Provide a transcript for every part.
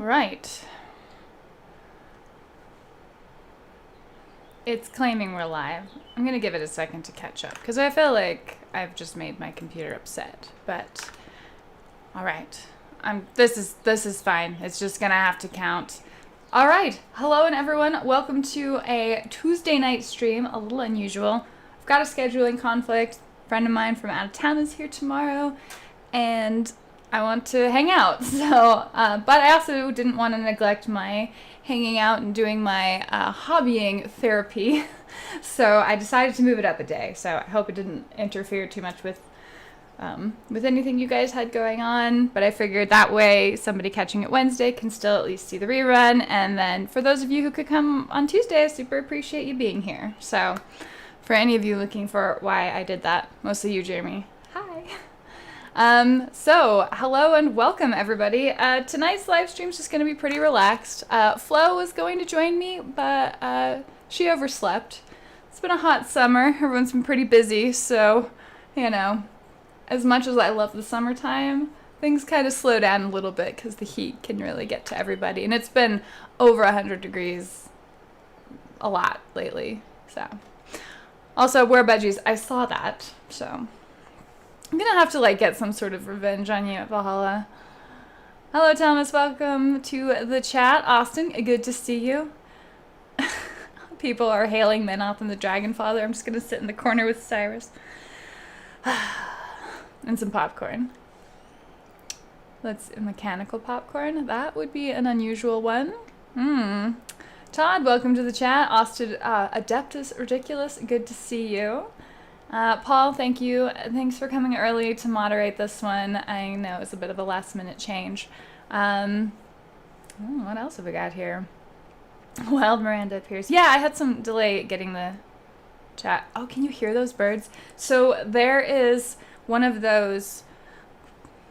right. It's claiming we're live. I'm gonna give it a second to catch up because I feel like I've just made my computer upset. But all right, This is fine. It's just gonna have to count. All right, hello and everyone. Welcome to a Tuesday night stream. A little unusual. I've got a scheduling conflict. A friend of mine from out of town is here tomorrow, and I want to hang out. So, but I also didn't want to neglect my hanging out and doing my hobbying therapy. So I decided to move it up a day. So I hope it didn't interfere too much with anything you guys had going on. But I figured that way somebody catching it Wednesday can still at least see the rerun. And then for those of you who could come on Tuesday, I super appreciate you being here. So for any of you looking for why I did that, mostly you, Jeremy. Hi. So hello and welcome everybody. Tonight's live stream is just going to be pretty relaxed. Flo was going to join me, but she overslept. It's been a hot summer. Everyone's been pretty busy, so, you know, as much as I love the summertime, things kind of slow down a little bit because the heat can really get to everybody. And it's been over 100 degrees a lot lately, so. Also, wear budgies. I saw that, so. I'm gonna have to, like, get some sort of revenge on you at Valhalla. Hello, Thomas. Welcome to the chat. Austin, good to see you. People are hailing Menoth and the Dragonfather. I'm just gonna sit in the corner with Cyrus. And some popcorn. That's mechanical popcorn. That would be an unusual one. Todd, welcome to the chat. Austin, Adeptus Ridiculous, good to see you. Paul, thank you. Thanks for coming early to moderate this one. I know it's a bit of a last minute change. What else have we got here? Wild Miranda appears. Yeah, I had some delay getting the chat. Oh, can you hear those birds? So there is one of those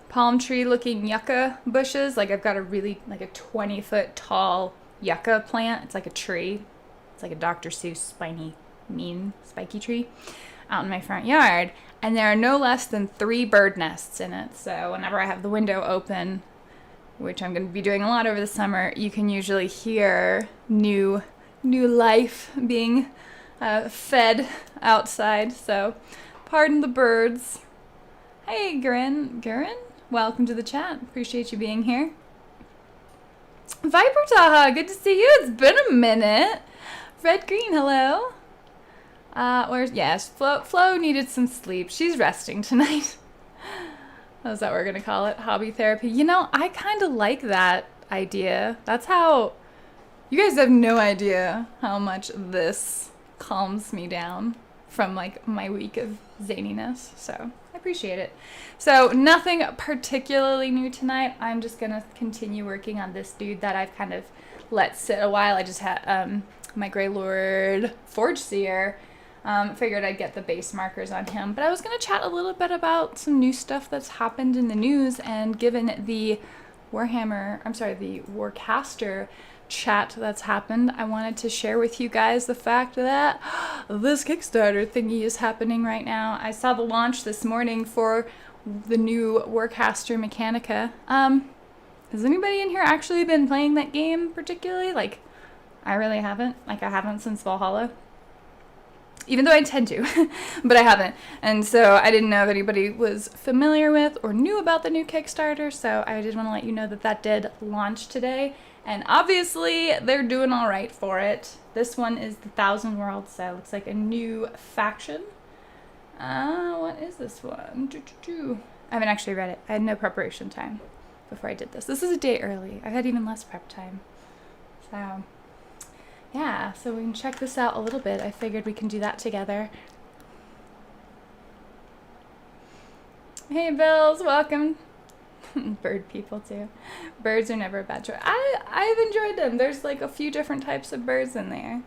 palm tree looking yucca bushes. Like I've got a really, like a 20-foot tall yucca plant. It's like a tree. It's like a Dr. Seuss spiny, mean, spiky tree out in my front yard, and there are no less than 3 bird nests in it. So whenever I have the window open, which I'm going to be doing a lot over the summer, you can usually hear new life being fed outside. So pardon the birds. Hey, Garen, welcome to the chat. Appreciate you being here. Viper Taha, good to see you. It's been a minute. Red Green, hello. Flo needed some sleep. She's resting tonight. How's that we're gonna call it? Hobby therapy. You know, I kind of like that idea. That's how, you guys have no idea how much this calms me down from like my week of zaniness. So I appreciate it. So nothing particularly new tonight. I'm just gonna continue working on this dude that I've kind of let sit a while. I just had my Grey Lord Forge Seer. Figured I'd get the base markers on him, but I was going to chat a little bit about some new stuff that's happened in the news, and given the Warcaster chat that's happened, I wanted to share with you guys the fact that this Kickstarter thingy is happening right now. I saw the launch this morning for the new Warcaster Mechanica. Has anybody in here actually been playing that game particularly? Like, I really haven't. Like, I haven't since Valhalla. Even though I intend to, but I haven't. And so I didn't know if anybody was familiar with or knew about the new Kickstarter, so I just want to let you know that that did launch today. And obviously, they're doing all right for it. This one is the Thousand Worlds, so it looks like a new faction. What is this one? I haven't actually read it. I had no preparation time before I did this. This is a day early. I've had even less prep time. So yeah, so we can check this out a little bit. I figured we can do that together. Hey, Bills, welcome. Bird people, too. Birds are never a bad choice. I've enjoyed them. There's, like, a few different types of birds in there.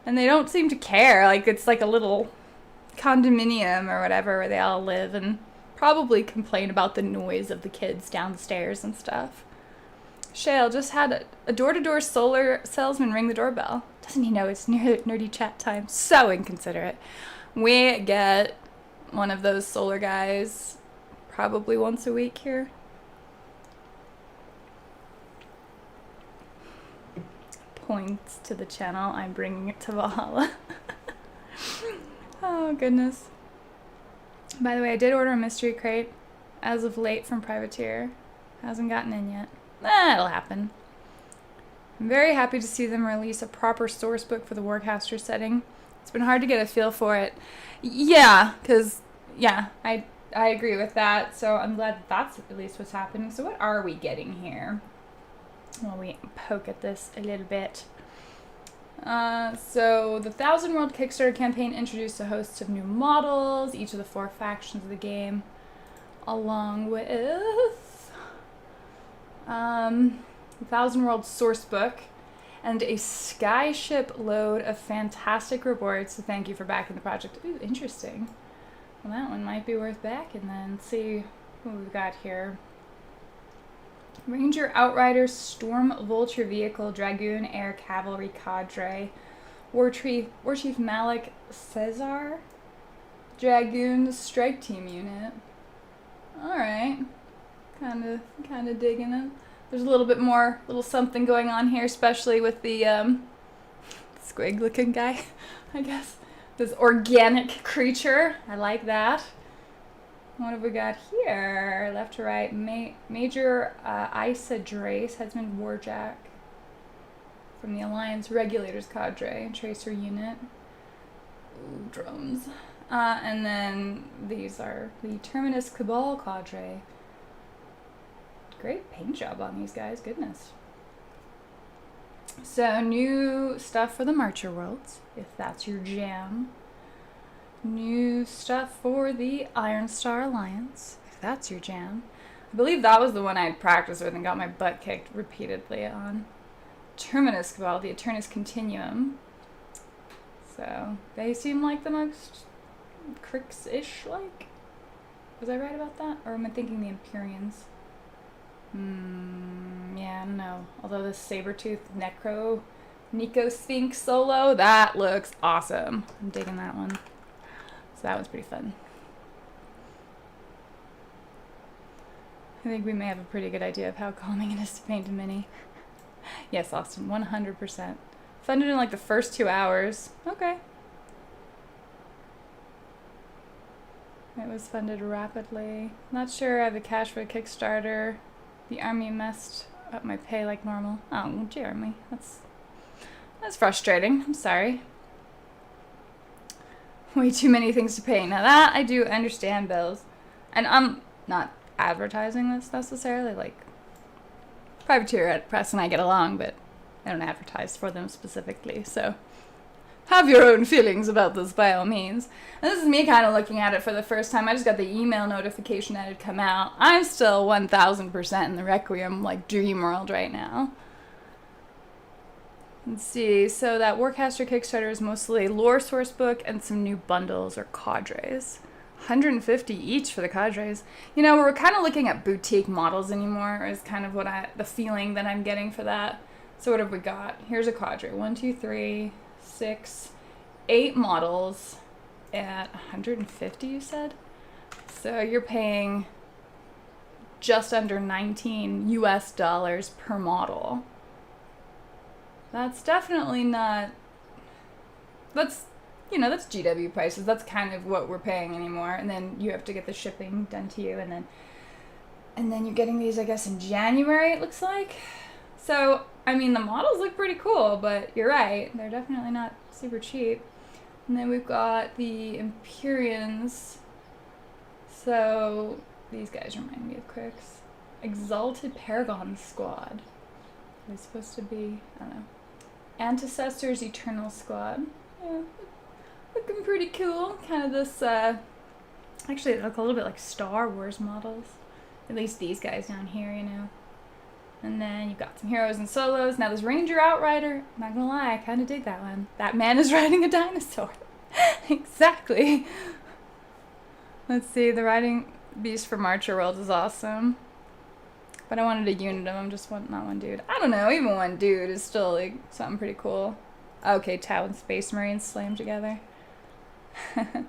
And they don't seem to care. Like, it's like a little condominium or whatever where they all live and probably complain about the noise of the kids downstairs and stuff. Shale just had a door-to-door solar salesman ring the doorbell. Doesn't he know it's nerdy chat time? So inconsiderate. We get one of those solar guys probably once a week here. points to the channel, I'm bringing it to Valhalla. Oh, goodness. By the way, I did order a mystery crate as of late from Privateer. Hasn't gotten in yet. It'll happen. I'm very happy to see them release a proper source book for the Warcaster setting. It's been hard to get a feel for it. Yeah, because, yeah, I agree with that. So I'm glad that's at least what's happening. So what are we getting here? Well, we poke at this a little bit. So the 1,000 World Kickstarter campaign introduced a host of new models, each of the 4 factions of the game, along with the 1,000 World source book and a skyship load of fantastic rewards. So thank you for backing the project. Ooh, interesting. Well, that one might be worth backing then. Let's see what we've got here. Ranger Outrider, Storm Vulture Vehicle, Dragoon Air Cavalry Cadre, War Chief Malik Cesar, Dragoon Strike Team Unit. Alright. Kinda digging it. There's a little bit more, little something going on here, especially with the squig looking guy, I guess. This organic creature. I like that. What have we got here? Left to right. Major Isa Drace, Headsman Warjack from the Alliance Regulators Cadre, Tracer Unit. Ooh, drones. And then these are the Terminus Cabal Cadre. Great paint job on these guys, goodness. So new stuff for the Marcher Worlds, if that's your jam. New stuff for the Iron Star Alliance, if that's your jam. I believe that was the one I had practiced with and got my butt kicked repeatedly on. Terminus Cabal, the Eternus Continuum. So, they seem like the most Crix-ish like. Was I right about that? Or am I thinking the Empyreans? Yeah, I don't know. Although this Sabertooth Necro Nico Sphinx solo, that looks awesome. I'm digging that one. So that was pretty fun. I think we may have a pretty good idea of how calming it is to paint a mini. Yes, Austin, 100%. Funded in like the first 2 hours. Okay. It was funded rapidly. Not sure I have the cash for a Kickstarter. The army messed up my pay like normal. Oh, Jeremy, that's frustrating. I'm sorry. Way too many things to pay. Now that I do understand, bills. And I'm not advertising this necessarily. Like, Privateer at Press and I get along, but I don't advertise for them specifically. So, have your own feelings about this by all means. And this is me kind of looking at it for the first time. I just got the email notification that had come out. I'm still 1000% in the Requiem, like, dream world right now. Let's see, so that Warcaster Kickstarter is mostly lore source book and some new bundles or cadres. 150 each for the cadres. You know, we're kind of looking at boutique models anymore, is kind of what the feeling that I'm getting for that. So what have we got? Here's a cadre. 1, 2, 3, 6, 8 models at 150, you said? So you're paying just under $19 US per model. That's definitely not, that's GW prices. That's kind of what we're paying anymore. And then you have to get the shipping done to you. And then you're getting these, I guess, in January, it looks like. So, I mean, the models look pretty cool, but you're right. They're definitely not super cheap. And then we've got the Empyreans. So, these guys remind me of Crix. Exalted Paragon Squad. They're supposed to be, I don't know. Antecessors Eternal Squad. Yeah, looking pretty cool. Kind of this, actually they look a little bit like Star Wars models. At least these guys down here, you know. And then you've got some heroes and solos. Now this Ranger Outrider, I'm not gonna lie, I kind of dig that one. That man is riding a dinosaur. Exactly. Let's see, the Riding Beast for Marcher World is awesome. But I wanted a unit of them, just not one dude. I don't know, even one dude is still like something pretty cool. Okay, Tau and Space Marines slammed together. The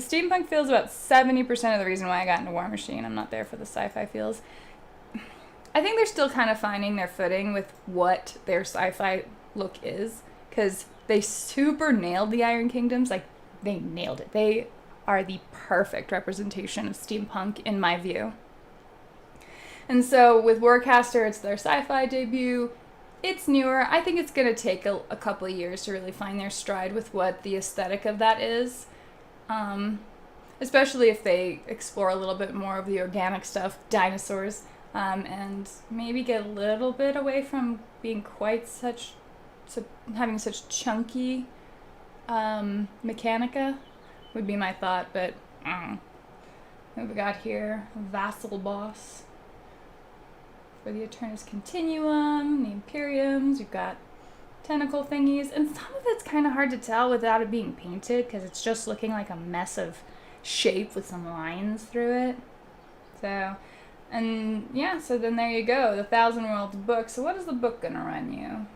steampunk feels about 70% of the reason why I got into War Machine. I'm not there for the sci-fi feels. I think they're still kind of finding their footing with what their sci-fi look is, because they super nailed the Iron Kingdoms. Like, they nailed it. They are the perfect representation of steampunk in my view. And so with Warcaster, it's their sci-fi debut. It's newer. I think it's going to take a couple of years to really find their stride with what the aesthetic of that is. Especially if they explore a little bit more of the organic stuff, dinosaurs, and maybe get a little bit away from being quite having such chunky mechanica would be my thought, but what we got here? Vassal boss. For the Eternus Continuum, the Imperiums, you've got tentacle thingies, and some of it's kind of hard to tell without it being painted because it's just looking like a mess of shape with some lines through it. So, and yeah, so then there you go, the 1,000 Worlds book. So what is the book gonna run you?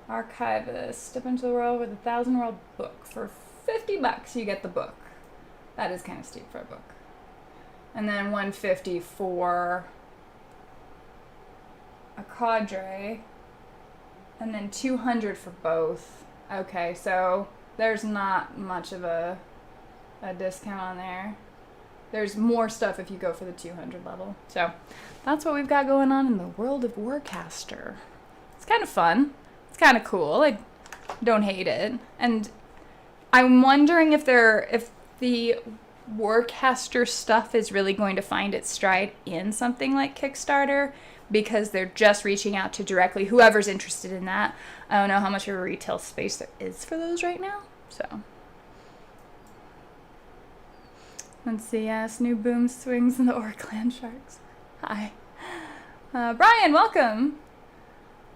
Archivist, step into the world with a 1,000 World book. For $50 you get the book. That is kind of steep for a book. And then $150 for a cadre, and then $200 for both. Okay, so there's not much of a discount on there. There's more stuff if you go for the 200 level. So that's what we've got going on in the world of Warcaster. It's kind of fun. It's kind of cool. I don't hate it. And I'm wondering if the Warcaster stuff is really going to find its stride in something like Kickstarter, because they're just reaching out to directly whoever's interested in that. I don't know how much of a retail space there is for those right now. So let's see. Yes, new boom swings in the Orc Sharks. Hi, Brian. Welcome.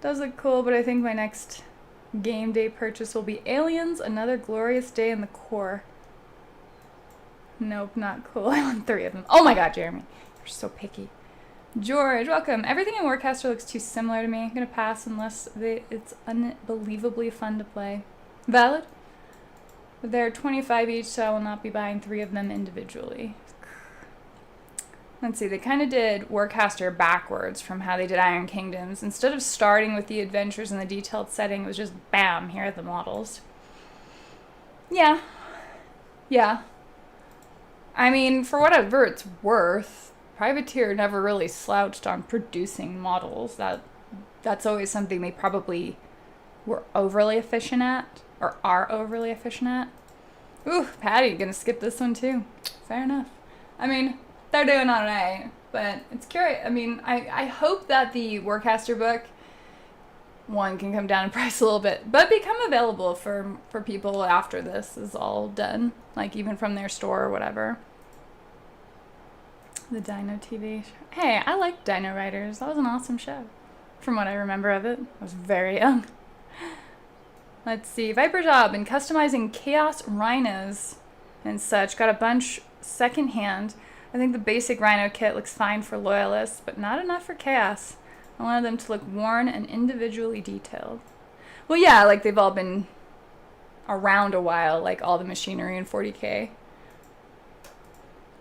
Does look cool, but I think my next game day purchase will be Aliens: Another Glorious Day in the Core. Nope, not cool. I want 3 of them. Oh my god, Jeremy, you're so picky. George, welcome. Everything in Warcaster looks too similar to me. I'm going to pass unless it's unbelievably fun to play. Valid? But they're 25 each, so I will not be buying 3 of them individually. Let's see, they kind of did Warcaster backwards from how they did Iron Kingdoms. Instead of starting with the adventures and the detailed setting, it was just bam, here are the models. Yeah. Yeah. I mean, for whatever it's worth, Privateer never really slouched on producing models. That's always something they probably were overly efficient at, or are overly efficient at. Ooh, Patty, gonna skip this one too. Fair enough. I mean, they're doing alright, but it's curious. I mean, I hope that the Warcaster book, one, can come down in price a little bit, but become available for people after this is all done, like even from their store or whatever. The Dino TV. Hey, I like Dino Riders. That was an awesome show. From what I remember of it. I was very young. Let's see. Viper Job and customizing Chaos Rhinos and such. Got a bunch secondhand. I think the basic Rhino kit looks fine for Loyalists, but not enough for Chaos. I wanted them to look worn and individually detailed. Well, yeah, like they've all been around a while, like all the machinery in 40K.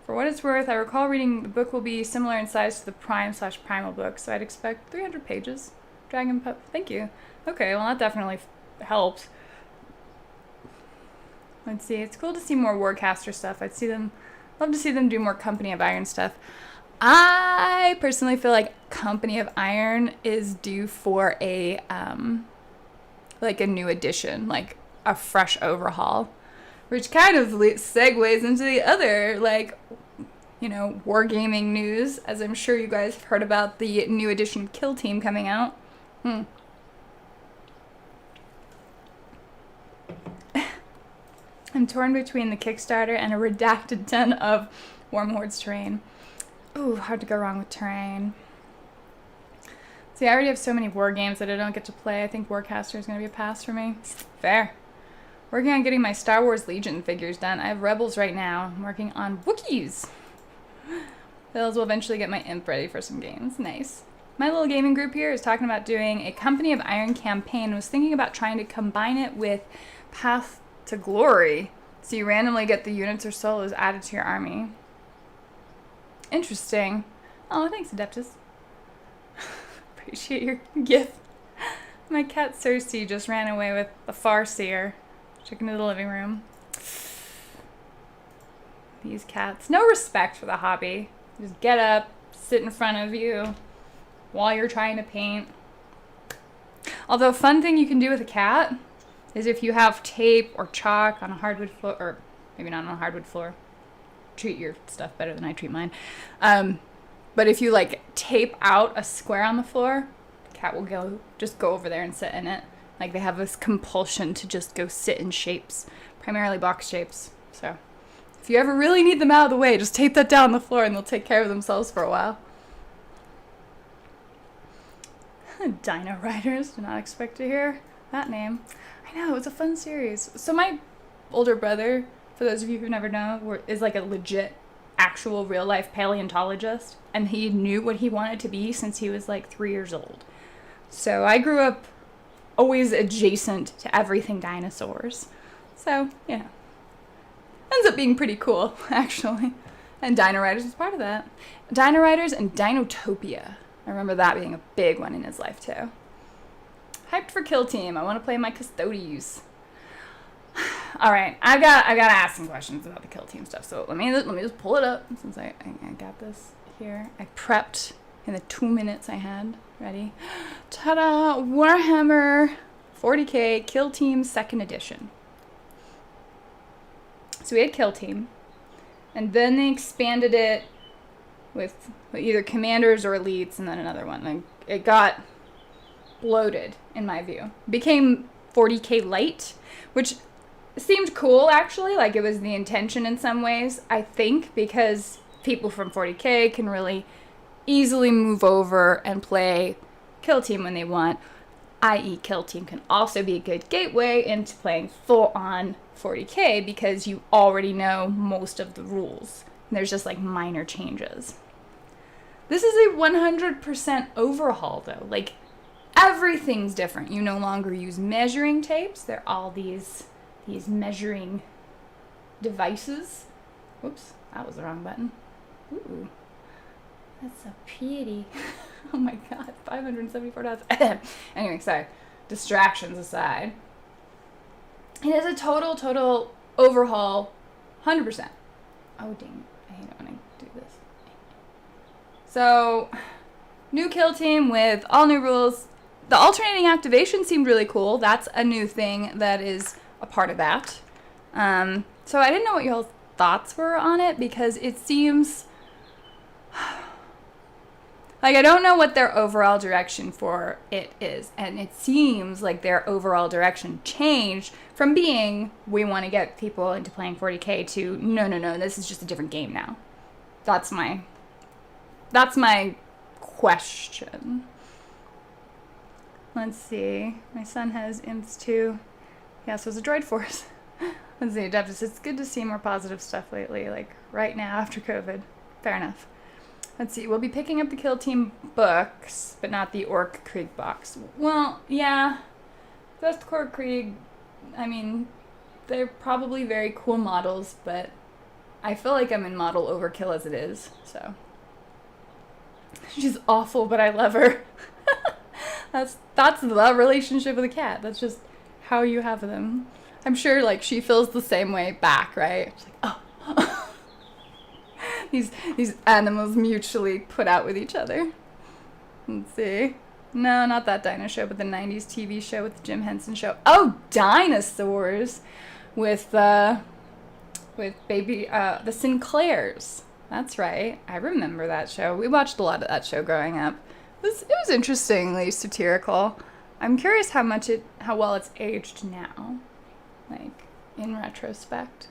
For what it's worth, I recall reading the book will be similar in size to the Prime/Primal book, so I'd expect 300 pages. Dragon Pup, thank you. Okay, well that definitely helped. Let's see, it's cool to see more Warcaster stuff. Love to see them do more Company of Iron stuff. I personally feel like Company of Iron is due for a new edition, like a fresh overhaul. Which kind of segues into the other, wargaming news, as I'm sure you guys have heard about the new edition Kill Team coming out. I'm torn between the Kickstarter and a redacted ton of Wormhorde's terrain. Ooh, hard to go wrong with terrain. See, I already have so many war games that I don't get to play. I think Warcaster is going to be a pass for me. Fair. Working on getting my Star Wars Legion figures done. I have Rebels right now. I'm working on Wookiees. Bills will eventually get my imp ready for some games. Nice. My little gaming group here is talking about doing a Company of Iron campaign. Was thinking about trying to combine it with Path to Glory. So you randomly get the units or solos added to your army. Interesting. Oh, thanks, Adeptus. Appreciate your gift. My cat Cersei just ran away with the Farseer. Took into the living room. These cats. No respect for the hobby. Just get up, sit in front of you while you're trying to paint. Although a fun thing you can do with a cat is if you have tape or chalk on a hardwood floor, or maybe not on a hardwood floor. Treat your stuff better than I treat mine. But if you like tape out a square on the floor, the cat will just go over there and sit in it. Like they have this compulsion to just go sit in shapes, primarily box shapes. So if you ever really need them out of the way, just tape that down on the floor and they'll take care of themselves for a while. Dino Riders, did not expect to hear that name. I know, it's a fun series. So my older brother, for those of you who never know, is like a legit, actual, real-life paleontologist. And he knew what he wanted to be since he was like 3 years old. So I grew up always adjacent to everything dinosaurs. So, yeah. Ends up being pretty cool, actually. And Dino Riders was part of that. Dino Riders and Dinotopia. I remember that being a big one in his life, too. Hyped for Kill Team. I want to play my Custodes. All right, I got to ask some questions about the Kill Team stuff. So let me just pull it up since I got this here. I prepped in the 2 minutes I had. Ready? Ta-da! Warhammer 40K Kill Team 2nd Edition. So we had Kill Team, and then they expanded it with either commanders or elites, and then another one. Like it got bloated, in my view. Became 40K light, which seemed cool, actually. Like it was the intention in some ways, I think, because people from 40K can really easily move over and play Kill Team when they want, i.e. Kill Team can also be a good gateway into playing full-on 40K because you already know most of the rules. There's just like minor changes. This is a 100% overhaul though. Like everything's different. You no longer use measuring tapes. They're all these measuring devices. Whoops, that was the wrong button. Ooh, that's so pretty. Oh my god, $574. Anyway, sorry. Distractions aside. It is a total overhaul, 100%. Oh dang, I hate it when I do this. So, new Kill Team with all new rules. The alternating activation seemed really cool. That's a new thing that is a part of that. So I didn't know what y'all's thoughts were on it because it seems like I don't know what their overall direction for it is. And it seems like their overall direction changed from being, we want to get people into playing 40K to, no, this is just a different game now. That's my question. Let's see. My son has imps too. Yeah, so it's a droid force. Let's see, Adeptus, it's good to see more positive stuff lately, like right now after COVID. Fair enough. Let's see, we'll be picking up the Kill Team books, but not the Orc Krieg box. Well, yeah. Westcore Krieg, I mean, they're probably very cool models, but I feel like I'm in model overkill as it is, so. She's awful, but I love her. That's the relationship with a cat. That's just how you have them. I'm sure, like, she feels the same way back, right? She's like, oh. These animals mutually put out with each other. Let's see. No, not that dino show, but the 90s TV show with the Jim Henson show. Oh, dinosaurs! With the Sinclairs. That's right. I remember that show. We watched a lot of that show growing up. It was interestingly satirical. I'm curious how well it's aged now, like in retrospect.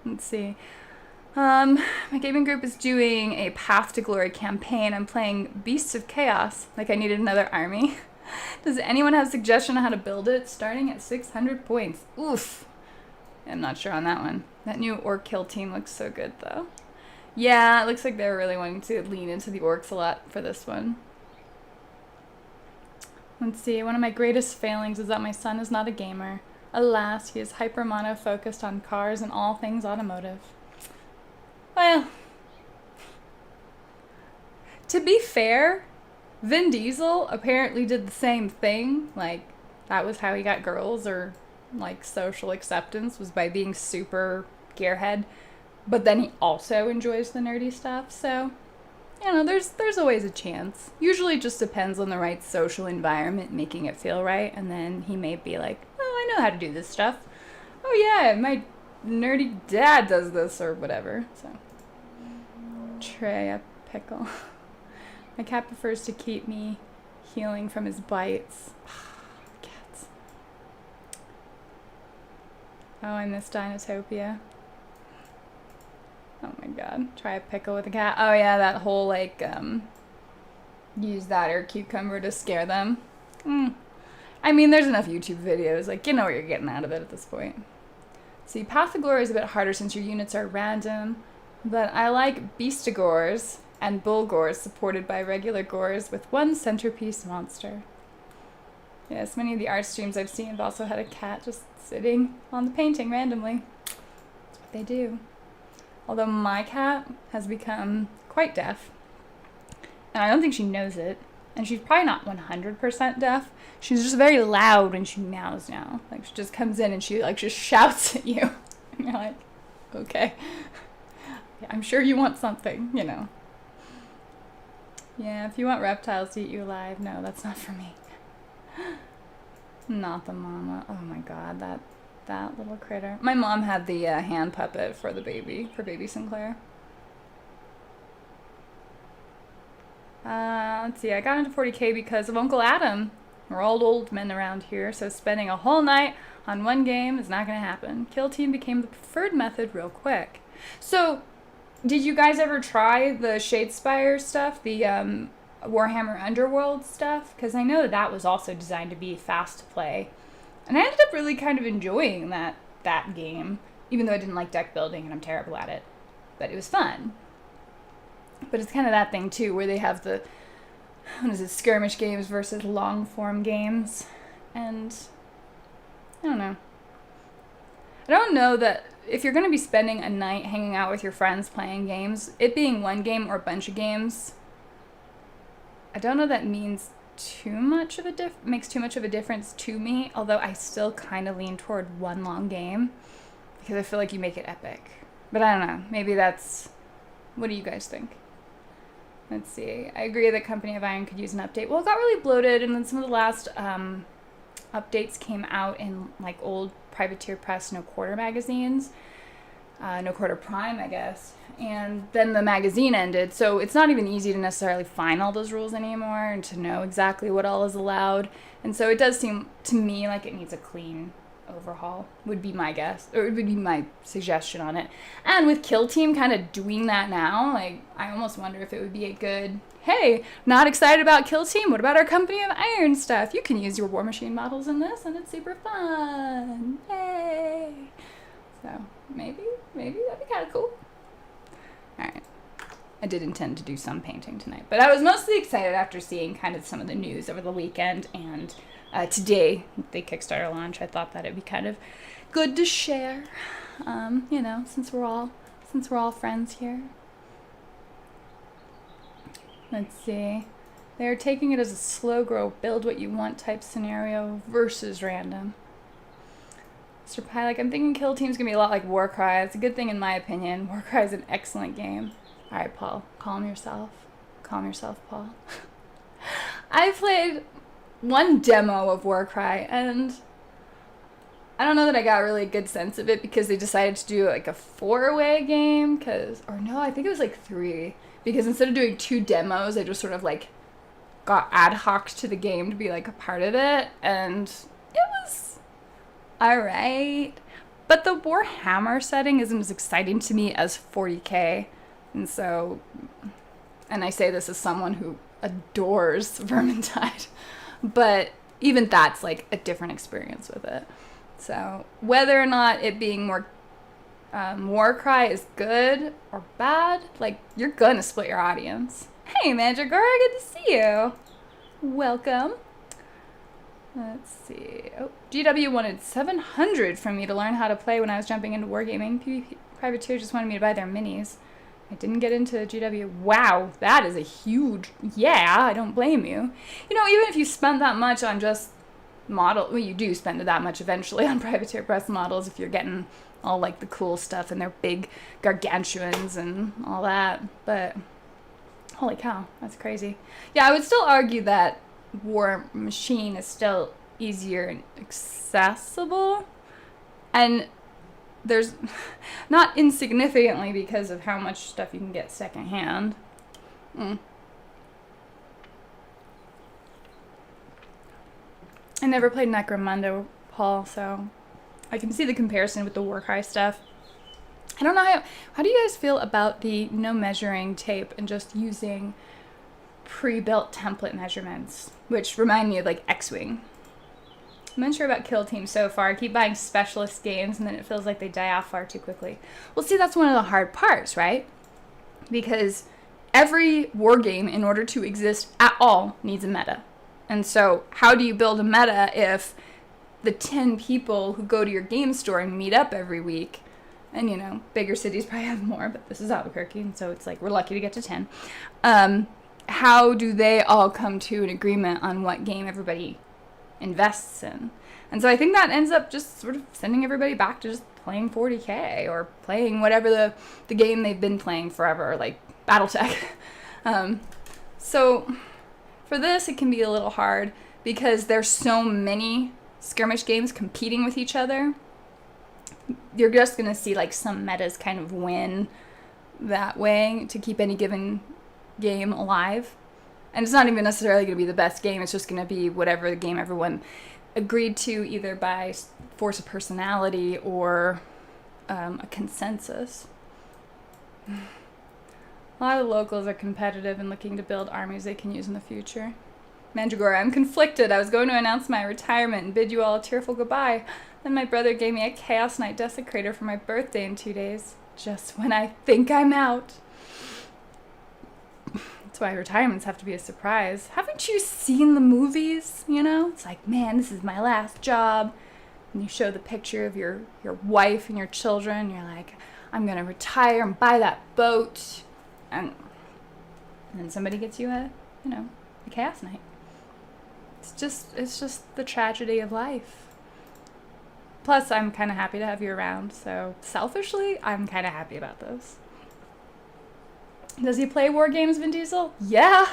Let's see. My gaming group is doing a Path to Glory campaign. I'm playing Beasts of Chaos, like I needed another army. Does anyone have a suggestion on how to build it? Starting at 600 points. Oof. I'm not sure on that one. That new Orc Kill Team looks so good, though. Yeah, it looks like they're really wanting to lean into the orcs a lot for this one. Let's see, one of my greatest failings is that my son is not a gamer. Alas, he is hyper-mono-focused on cars and all things automotive. Well, to be fair, Vin Diesel apparently did the same thing. Like, that was how he got girls or, like, social acceptance, was by being super gearhead. But then he also enjoys the nerdy stuff, so, you know, there's always a chance. Usually it just depends on the right social environment making it feel right, and then he may be like, oh, I know how to do this stuff. Oh yeah, my nerdy dad does this, or whatever, so. Tray a pickle. My cat prefers to keep me healing from his bites. Cats. Oh, I miss Dinotopia. Oh my god. Try a pickle with a cat. Oh yeah, that whole like, use that or cucumber to scare them. I mean, there's enough YouTube videos. Like, you know what you're getting out of it at this point. See, Path of Glory is a bit harder since your units are random, but I like Beastigores and Bullgores supported by regular gores with one centerpiece monster. Yes, many of the art streams I've seen have also had a cat just sitting on the painting randomly. That's what they do. Although my cat has become quite deaf, and I don't think she knows it, and she's probably not 100% deaf. She's just very loud when she meows now. Like, she just comes in and she, like, just shouts at you. And you're like, okay. Yeah, I'm sure you want something, you know. Yeah, if you want reptiles to eat you alive, no, that's not for me. Not the mama. Oh my god, that little critter. My mom had the hand puppet for the baby, for baby Sinclair. Let's see, I got into 40K because of Uncle Adam. We're all old men around here, so spending a whole night on one game is not going to happen. Kill Team became the preferred method real quick. So, did you guys ever try the Shadespire stuff, the Warhammer Underworld stuff? Because I know that was also designed to be fast to play. And I ended up really kind of enjoying that game, even though I didn't like deck building and I'm terrible at it. But it was fun. But it's kind of that thing, too, where they have the, what is it, skirmish games versus long-form games. And, I don't know. I don't know that if you're going to be spending a night hanging out with your friends playing games, it being one game or a bunch of games, I don't know that means too much of a makes too much of a difference to me, although I still kind of lean toward one long game because I feel like you make it epic. But I don't know. Maybe that's... What do you guys think? Let's see. I agree that Company of Iron could use an update. Well, it got really bloated, and then some of the last updates came out in like old Privateer Press No Quarter magazines. No Quarter Prime, I guess. And then the magazine ended, so it's not even easy to necessarily find all those rules anymore and to know exactly what all is allowed. And so it does seem to me like it needs a clean overhaul, would be my guess, or it would be my suggestion on it. And with Kill Team kind of doing that now, like, I almost wonder if it would be a good, hey, not excited about Kill Team, what about our Company of Iron stuff? You can use your War Machine models in this, and it's super fun. Yay! So, maybe that'd be kind of cool. Alright. I did intend to do some painting tonight, but I was mostly excited after seeing kind of some of the news over the weekend, and today, the Kickstarter launch. I thought that it'd be kind of good to share, you know, since we're all friends here. Let's see. They're taking it as a slow grow, build what you want type scenario versus random. Mr. Pylek, I'm thinking Kill Team's gonna be a lot like Warcry. It's a good thing in my opinion. Warcry is an excellent game. All right, Paul, calm yourself. Calm yourself, Paul. I played one demo of Warcry, and I don't know that I got really a good sense of it because they decided to do like a 4-way game, or no, I think it was like 3, because instead of doing 2 demos, I just sort of like got ad hoc to the game to be like a part of it, and it was alright. But the Warhammer setting isn't as exciting to me as 40K, and so, and I say this as someone who adores Vermintide. But even that's like a different experience with it. So whether or not it being more Warcry is good or bad, like, you're gonna split your audience. Hey, Mandragora, good to see you. Welcome. Let's see. Oh, GW wanted 700 from me to learn how to play when I was jumping into wargaming. PvP Privateer just wanted me to buy their minis. I didn't get into GW. Wow, that is a huge, yeah, I don't blame you. You know, even if you spend that much on just model, well, you do spend that much eventually on privateer press models if you're getting all like the cool stuff and their big gargantuans and all that. But holy cow, that's crazy. Yeah, I would still argue that War Machine is still easier and accessible. And there's not insignificantly because of how much stuff you can get secondhand. I never played Necromunda, Paul, so I can see the comparison with the Warcry stuff. I don't know how do you guys feel about the no measuring tape and just using pre-built template measurements, which remind me of like X-Wing. I'm unsure about Kill Team so far. I keep buying specialist games and then it feels like they die off far too quickly. Well, see, that's one of the hard parts, right? Because every war game, in order to exist at all, needs a meta. And so how do you build a meta if the 10 people who go to your game store and meet up every week, and, you know, bigger cities probably have more, but this is Albuquerque, and so it's like we're lucky to get to 10. How do they all come to an agreement on what game everybody invests in? And so I think that ends up just sort of sending everybody back to just playing 40K or playing whatever the game they've been playing forever, like Battletech. So for this, it can be a little hard because there's so many skirmish games competing with each other. You're just going to see like some metas kind of win that way to keep any given game alive. And it's not even necessarily going to be the best game. It's just going to be whatever the game everyone agreed to, either by force of personality or a consensus. A lot of locals are competitive and looking to build armies they can use in the future. Mandragora, I'm conflicted. I was going to announce my retirement and bid you all a tearful goodbye. Then my brother gave me a Chaos Knight Desecrator for my birthday in 2 days. Just when I think I'm out. That's why retirements have to be a surprise. Haven't you seen the movies, you know? It's like, man, this is my last job. And you show the picture of your wife and your children. You're like, I'm going to retire and buy that boat. And then somebody gets you a Chaos Knight. It's just the tragedy of life. Plus, I'm kind of happy to have you around, so selfishly, I'm kind of happy about this. Does he play war games, Vin Diesel? Yeah!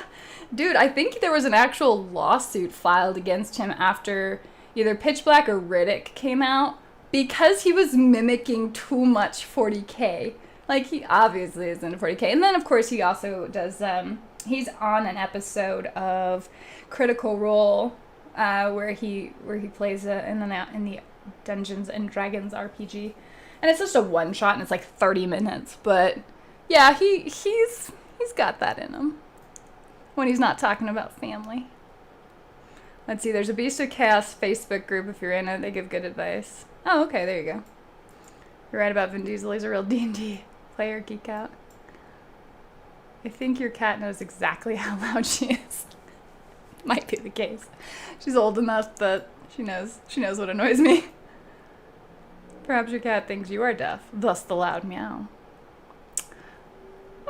Dude, I think there was an actual lawsuit filed against him after either Pitch Black or Riddick came out because he was mimicking too much 40K. Like, he obviously is into 40K. And then, of course, he also does, he's on an episode of Critical Role where he plays in the Dungeons and Dragons RPG, and it's just a one shot and it's like 30 minutes, but yeah, he's got that in him when he's not talking about family. Let's see, there's a Beast of Chaos Facebook group if you're in it. They give good advice. Oh, okay, there you go. You're right about Vin Diesel. He's a real D&D player. Geek out. I think your cat knows exactly how loud she is. Might be the case. She's old enough that she knows what annoys me. Perhaps your cat thinks you are deaf, thus the loud meow.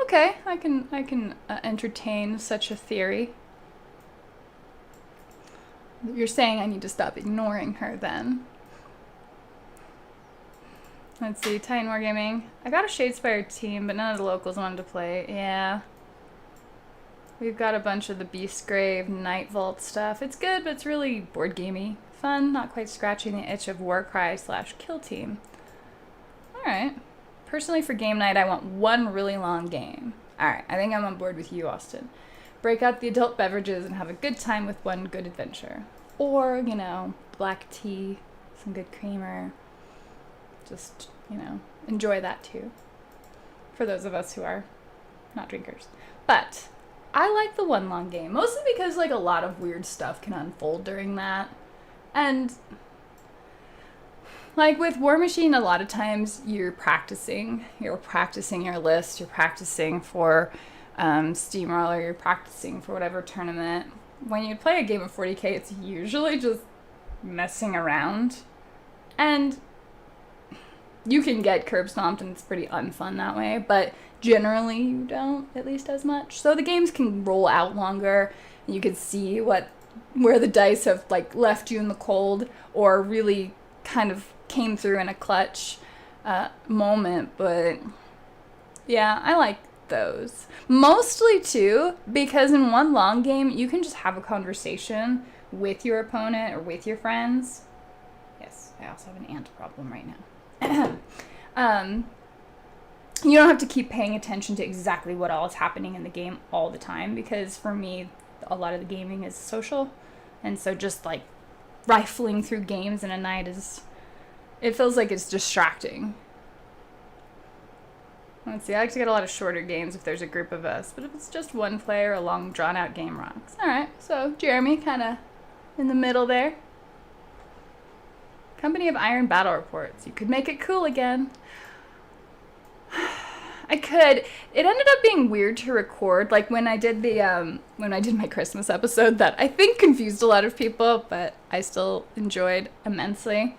Okay, I can entertain such a theory. You're saying I need to stop ignoring her then. Let's see, Titan Wargaming. I got a Shadespire team, but none of the locals wanted to play. Yeah. We've got a bunch of the Beastgrave, Night Vault stuff. It's good, but it's really board gamey. Fun, not quite scratching the itch of Warcry / Kill Team. Alright. Personally, for game night, I want one really long game. Alright, I think I'm on board with you, Austin. Break out the adult beverages and have a good time with one good adventure. Or, black tea, some good creamer. Just, enjoy that too. For those of us who are not drinkers. But I like the one long game, mostly because a lot of weird stuff can unfold during that. And with War Machine, a lot of times you're practicing your list, you're practicing for Steamroller, you're practicing for whatever tournament. When you play a game of 40K, it's usually just messing around. And you can get curb stomped and it's pretty unfun that way, but generally you don't, at least as much. So the games can roll out longer, and you can see where the dice have like left you in the cold or really kind of came through in a clutch moment. But yeah, I like those. Mostly too, because in one long game, you can just have a conversation with your opponent or with your friends. Yes, I also have an ant problem right now. You don't have to keep paying attention to exactly what all is happening in the game all the time, because for me, a lot of the gaming is social. And so just like rifling through games in a night it feels like it's distracting. Let's see, I like to get a lot of shorter games if there's a group of us, but if it's just one player, a long drawn out game rocks. Alright, so Jeremy kind of in the middle there. Company of Iron battle reports. You could make it cool again. I could. It ended up being weird to record, like when I did my Christmas episode that I think confused a lot of people, but I still enjoyed immensely.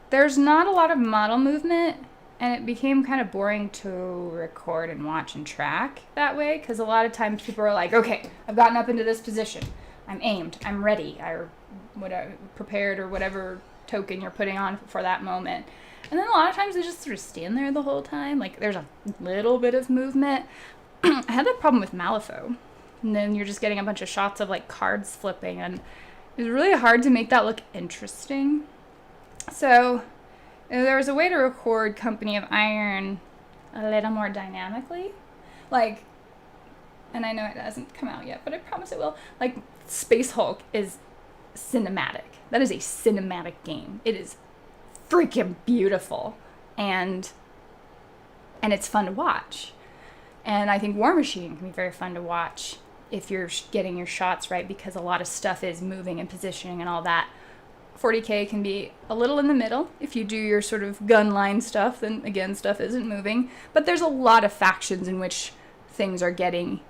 There's not a lot of model movement, and it became kind of boring to record and watch and track that way, because a lot of times people are like, okay, I've gotten up into this position, I'm aimed, I'm ready, or whatever, prepared, or whatever token you're putting on for that moment. And then a lot of times they just sort of stand there the whole time. Like, there's a little bit of movement. I had that problem with Malifaux. And then you're just getting a bunch of shots of, like, cards flipping. And it was really hard to make that look interesting. So there was a way to record Company of Iron a little more dynamically. Like, and I know it hasn't come out yet, but I promise it will. Like, Space Hulk is cinematic. That is a cinematic game. It is freaking beautiful, and it's fun to watch. And I think War Machine can be very fun to watch if you're getting your shots right, because a lot of stuff is moving and positioning and all that. 40K can be a little in the middle. If you do your sort of gun line stuff, then again, stuff isn't moving. But there's a lot of factions in which things are getting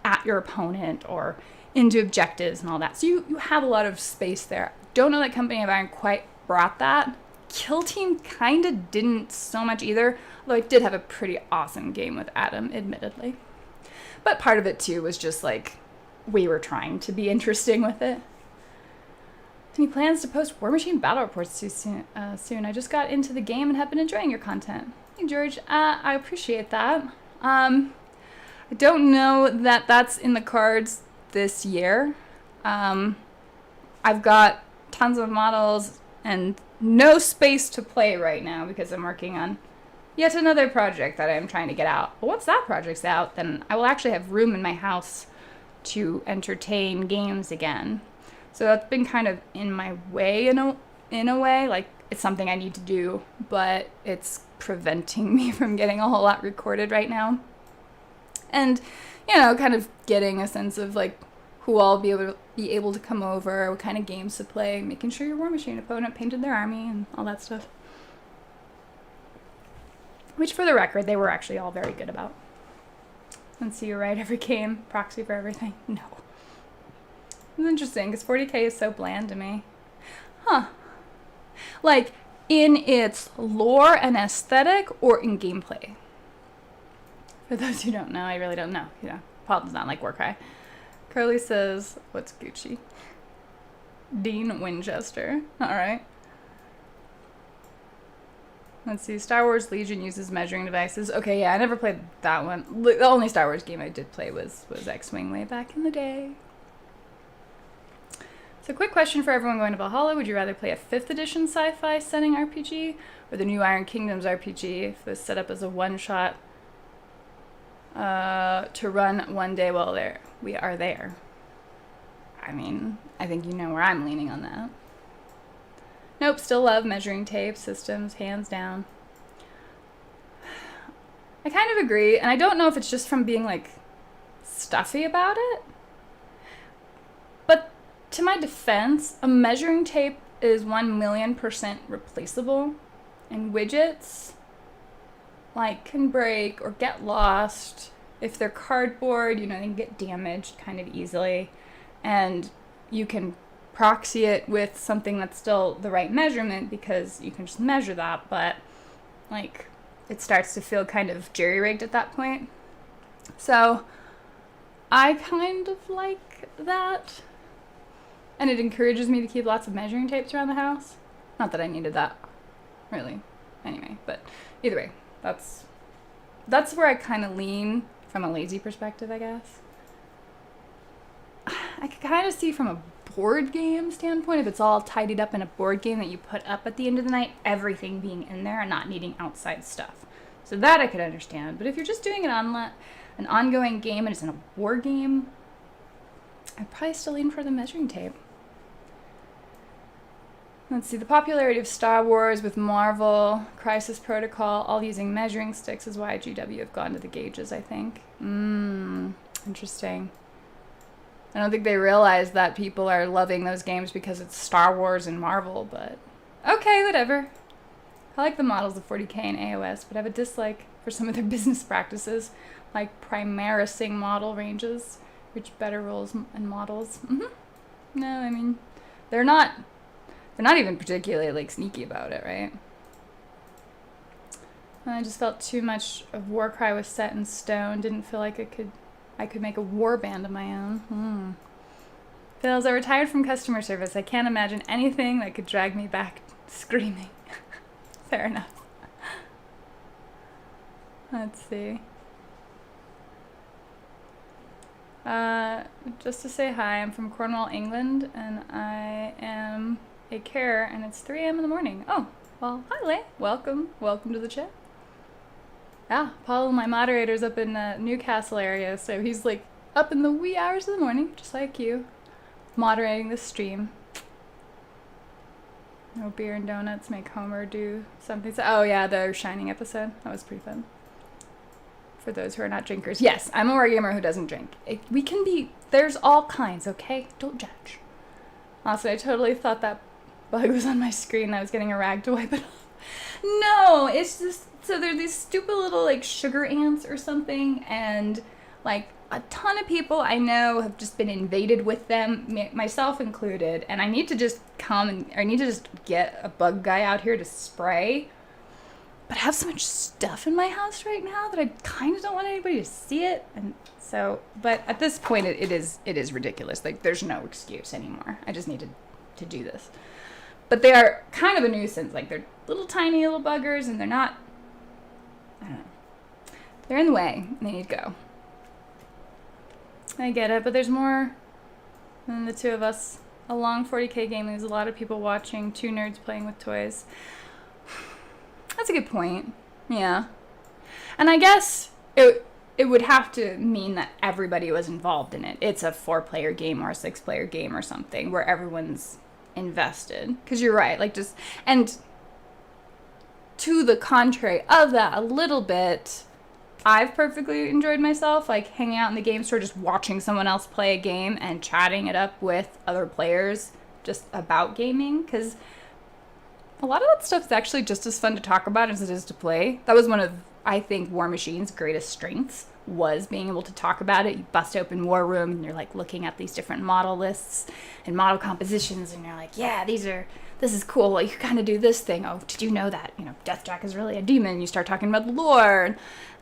at your opponent or into objectives and all that. So you have a lot of space there. Don't know that Company of Iron quite brought that. Kill Team kind of didn't so much either, although I did have a pretty awesome game with Adam, admittedly. But part of it, too, was just, like, we were trying to be interesting with it. Any plans to post War Machine battle reports too soon? I just got into the game and have been enjoying your content. Hey, George, I appreciate that. I don't know that that's in the cards this year. I've got tons of models and no space to play right now because I'm working on yet another project that I'm trying to get out. But once that project's out, then I will actually have room in my house to entertain games again. So that's been kind of in my way in a way. Like, it's something I need to do, but it's preventing me from getting a whole lot recorded right now. And, kind of getting a sense of, like, who all be able to come over, what kind of games to play, making sure your War Machine opponent painted their army and all that stuff. Which, for the record, they were actually all very good about. And so you're right, every game, proxy for everything. No. It's interesting, because 40K is so bland to me. Huh. Like, in its lore and aesthetic, or in gameplay? For those who don't know, I really don't know. Paul does not like Warcry. Curly says, what's Gucci? Dean Winchester. Alright. Let's see. Star Wars Legion uses measuring devices. Okay, yeah, I never played that one. The only Star Wars game I did play was X-Wing way back in the day. So, quick question for everyone going to Valhalla. Would you rather play a 5th edition sci-fi setting RPG or the new Iron Kingdoms RPG if it was set up as a one-shot to run one day while we are there? I mean, I think you know where I'm leaning on that. Nope, still love measuring tape systems, hands down. I kind of agree, and I don't know if it's just from being, like, stuffy about it. But to my defense, a measuring tape is 1,000,000% replaceable, and widgets, like, can break or get lost. If they're cardboard, they can get damaged kind of easily, and you can proxy it with something that's still the right measurement because you can just measure that, but like it starts to feel kind of jerry-rigged at that point. So I kind of like that. And it encourages me to keep lots of measuring tapes around the house. Not that I needed that, really. Anyway, but either way, that's where I kind of lean from a lazy perspective, I guess. I could kind of see from a board game standpoint, if it's all tidied up in a board game that you put up at the end of the night, everything being in there and not needing outside stuff. So that I could understand. But if you're just doing an ongoing game and it's in a board game, I'd probably still lean for the measuring tape. Let's see, the popularity of Star Wars with Marvel, Crisis Protocol, all using measuring sticks is why GW have gone to the gauges, I think. Interesting. I don't think they realize that people are loving those games because it's Star Wars and Marvel, but okay, whatever. I like the models of 40K and AOS, but I have a dislike for some of their business practices, like primarising model ranges, which better rules and models. No, I mean, they're not even particularly like sneaky about it, right? I just felt too much of Warcry was set in stone. Didn't feel like I could make a war band of my own. Phil, as I retired from customer service, I can't imagine anything that could drag me back screaming. Fair enough. Let's see. Just to say hi, I'm from Cornwall, England, and I am a carer, and it's 3 a.m. in the morning. Oh, well, hi, Lay. Welcome to the chat. Yeah, Paul, my moderator's up in the Newcastle area, so he's like up in the wee hours of the morning, just like you, moderating this stream. No beer and donuts make Homer do something. Oh yeah, the Shining episode. That was pretty fun. For those who are not drinkers. Yes, I'm a wargamer who doesn't drink. We can be, there's all kinds, okay? Don't judge. Also, I totally thought that bug was on my screen. I was getting a rag to wipe it off. No, it's just, so they're these stupid little like sugar ants or something, and like a ton of people I know have just been invaded with them, myself included, and I need to just get a bug guy out here to spray. But I have so much stuff in my house right now that I kind of don't want anybody to see it, and so, but at this point it is ridiculous. Like there's no excuse anymore. I just need to do this. But they are kind of a nuisance. Like they're little tiny little buggers, and they're not, I don't know. They're in the way, and they need to go. I get it, but there's more than the two of us. A long 40K game, there's a lot of people watching, 2 nerds playing with toys. That's a good point. Yeah. And I guess it would have to mean that everybody was involved in it. It's a 4-player game or a 6-player game or something where everyone's invested. Because you're right, like just, and to the contrary of that a little bit, I've perfectly enjoyed myself, like hanging out in the game store, just watching someone else play a game and chatting it up with other players just about gaming, because a lot of that stuff is actually just as fun to talk about as it is to play. That was one of, I think, War Machine's greatest strengths, was being able to talk about it. You bust open War Room and you're like looking at these different model lists and model compositions, and you're like, yeah, this is cool. Well, you kind of do this thing. Oh, did you know that, Deathjack is really a demon? You start talking about the lore,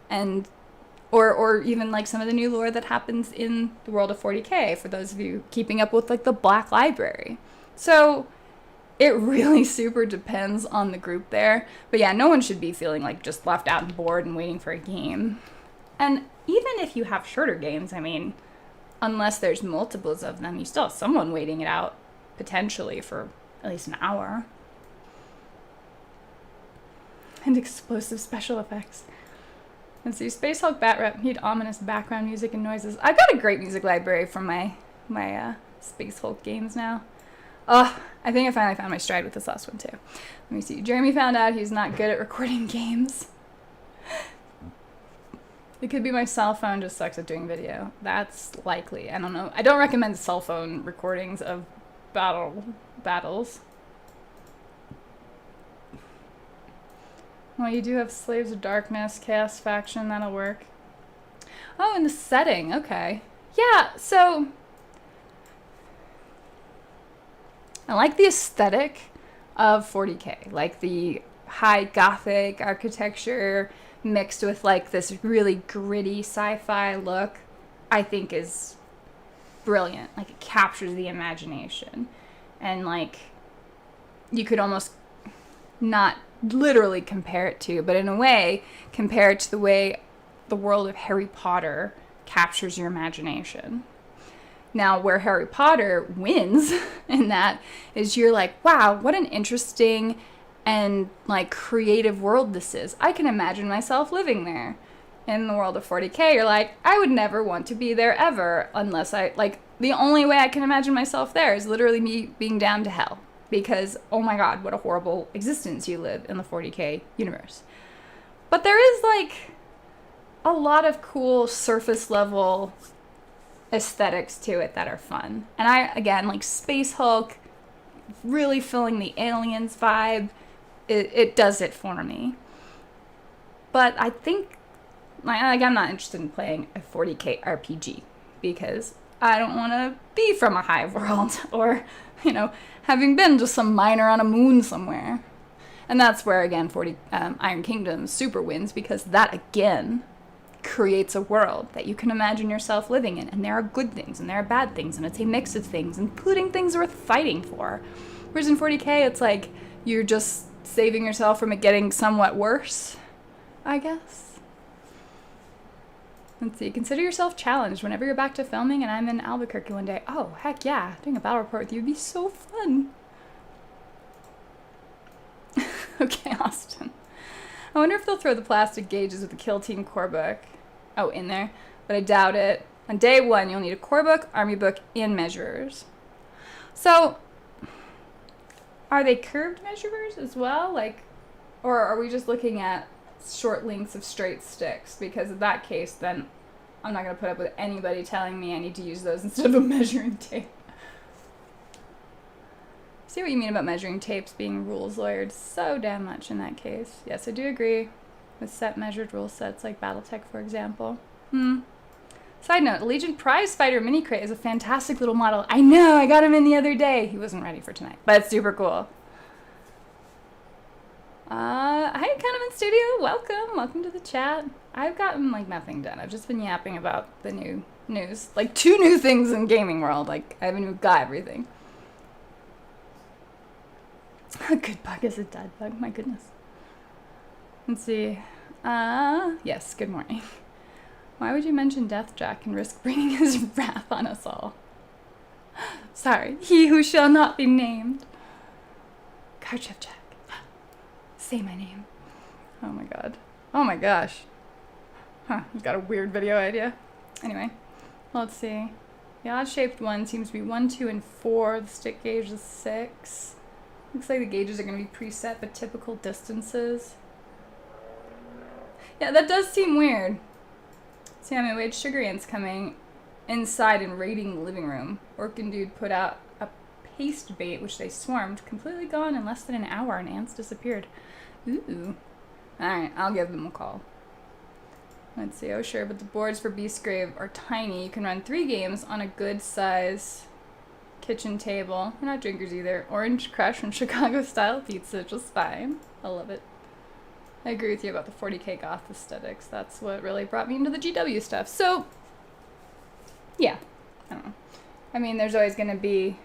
and or even like some of the new lore that happens in the world of 40K, for those of you keeping up with like the Black Library. So it really super depends on the group there. But yeah, no one should be feeling like just left out and bored and waiting for a game. And even if you have shorter games, I mean, unless there's multiples of them, you still have someone waiting it out potentially for at least an hour. And explosive special effects. Let's see, Space Hulk Bat Rep need ominous background music and noises. I've got a great music library from my Space Hulk games now. Oh, I think I finally found my stride with this last one too. Let me see. Jeremy found out he's not good at recording games. It could be my cell phone just sucks at doing video. That's likely. I don't know. I don't recommend cell phone recordings of battles. Well, you do have Slaves of Darkness, Chaos Faction, that'll work. Oh, in the setting, okay. Yeah, so I like the aesthetic of 40K, like the high gothic architecture mixed with like this really gritty sci-fi look. I think is brilliant. Like it captures the imagination, and like you could almost not literally compare it to, but in a way compare it to the way the world of Harry Potter captures your imagination. Now, where Harry Potter wins in that is you're like, wow, what an interesting and like creative world this is. I can imagine myself living there. In the world of 40K, you're like, I would never want to be there ever unless I, like, the only way I can imagine myself there is literally me being down to hell. Because, oh my god, what a horrible existence you live in the 40K universe. But there is, like, a lot of cool surface level aesthetics to it that are fun. And I, again, like Space Hulk, really feeling the aliens vibe, it does it for me. But I think, like, I'm not interested in playing a 40K RPG because I don't want to be from a hive world or, you know, having been just some miner on a moon somewhere. And that's where, again, Iron Kingdom super wins, because that, again, creates a world that you can imagine yourself living in. And there are good things and there are bad things, and it's a mix of things, including things worth fighting for. Whereas in 40K, it's like you're just saving yourself from it getting somewhat worse, I guess. Let's see. Consider yourself challenged whenever you're back to filming and I'm in Albuquerque one day. Oh, heck yeah. Doing a battle report with you would be so fun. Okay, Austin. I wonder if they'll throw the plastic gauges with the Kill Team core book. Oh, in there. But I doubt it. On day one, you'll need a core book, army book, and measurers. So, are they curved measurers as well? Like, or are we just looking at short lengths of straight sticks? Because in that case, then I'm not going to put up with anybody telling me I need to use those instead of a measuring tape. See what you mean about measuring tapes being rules lawyered so damn much in that case. Yes, I do agree with set measured rule sets like Battletech, for example. Side note, Legion Prize Spider Mini Crate is a fantastic little model. I know, I got him in the other day. He wasn't ready for tonight, but it's super cool. Hi, Kahneman Studio. Welcome to the chat. I've gotten, like, nothing done. I've just been yapping about the new news. Like, 2 new things in gaming world. Like, I haven't even got everything. A good bug is a dead bug. My goodness. Let's see. Yes, good morning. Why would you mention Deathjack and risk bringing his wrath on us all? Sorry, he who shall not be named. Karchev Jack. Say my name. Oh my god. Oh my gosh. Huh, he's got a weird video idea. Anyway, let's see. The odd-shaped one seems to be 1, 2, and 4. The stick gauge is 6. Looks like the gauges are going to be preset, but typical distances. Yeah, that does seem weird. See, on my way, Sugar Ant's coming inside and raiding the living room. Orkin Dude put out a paste bait, which they swarmed, completely gone in less than an hour, and ants disappeared. Ooh. Alright, I'll give them a call. Let's see. Oh, sure, but the boards for Beastgrave are tiny. You can run 3 games on a good size kitchen table. We're not drinkers either. Orange Crush and Chicago style pizza, just fine. I love it. I agree with you about the 40K goth aesthetics. That's what really brought me into the GW stuff. So, yeah. I don't know. I mean, there's always going to be...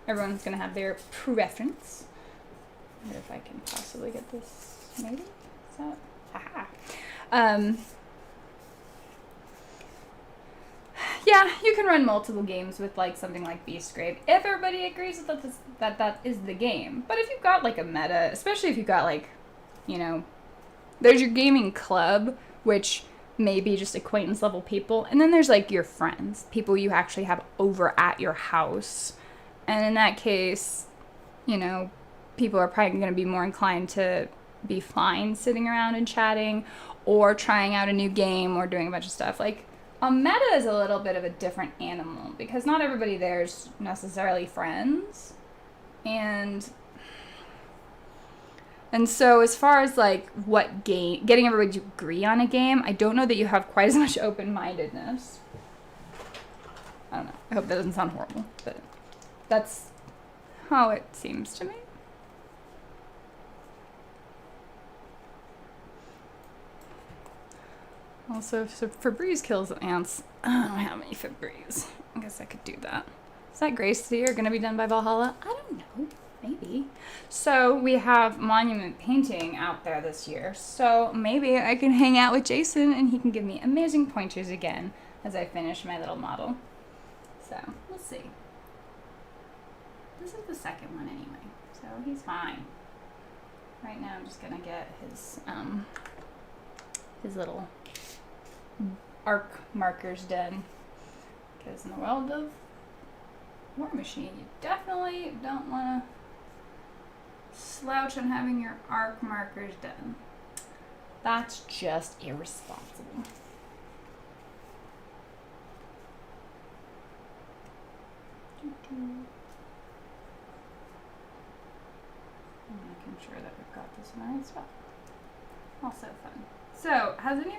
Everyone's going to have their preference. I wonder if I can possibly get this, maybe? Is that... Haha. Yeah, you can run multiple games with, like, something like Beastgrave if everybody agrees that is the game. But if you've got, like, a meta, especially if you've got, like, you know... There's your gaming club, which may be just acquaintance-level people. And then there's, like, your friends. People you actually have over at your house. And in that case, you know, people are probably going to be more inclined to be fine sitting around and chatting or trying out a new game or doing a bunch of stuff. Like, a meta is a little bit of a different animal because not everybody there's necessarily friends. And so as far as, like, what game, getting everybody to agree on a game, I don't know that you have quite as much open-mindedness. I don't know. I hope that doesn't sound horrible, but that's... how it seems to me. Also, if Febreze kills ants, I don't have any Febreze. I guess I could do that. Is that Grace Seer going to be done by Valhalla? I don't know. Maybe. So we have monument painting out there this year. So maybe I can hang out with Jason and he can give me amazing pointers again as I finish my little model. So we'll see. This is the second one anyway, so he's fine. Right now I'm just going to get his little arc markers done. Because in the world of War Machine, you definitely don't want to slouch on having your arc markers done. That's just irresponsible. I'm making sure that we've got this in the right spot. Also fun. So, have any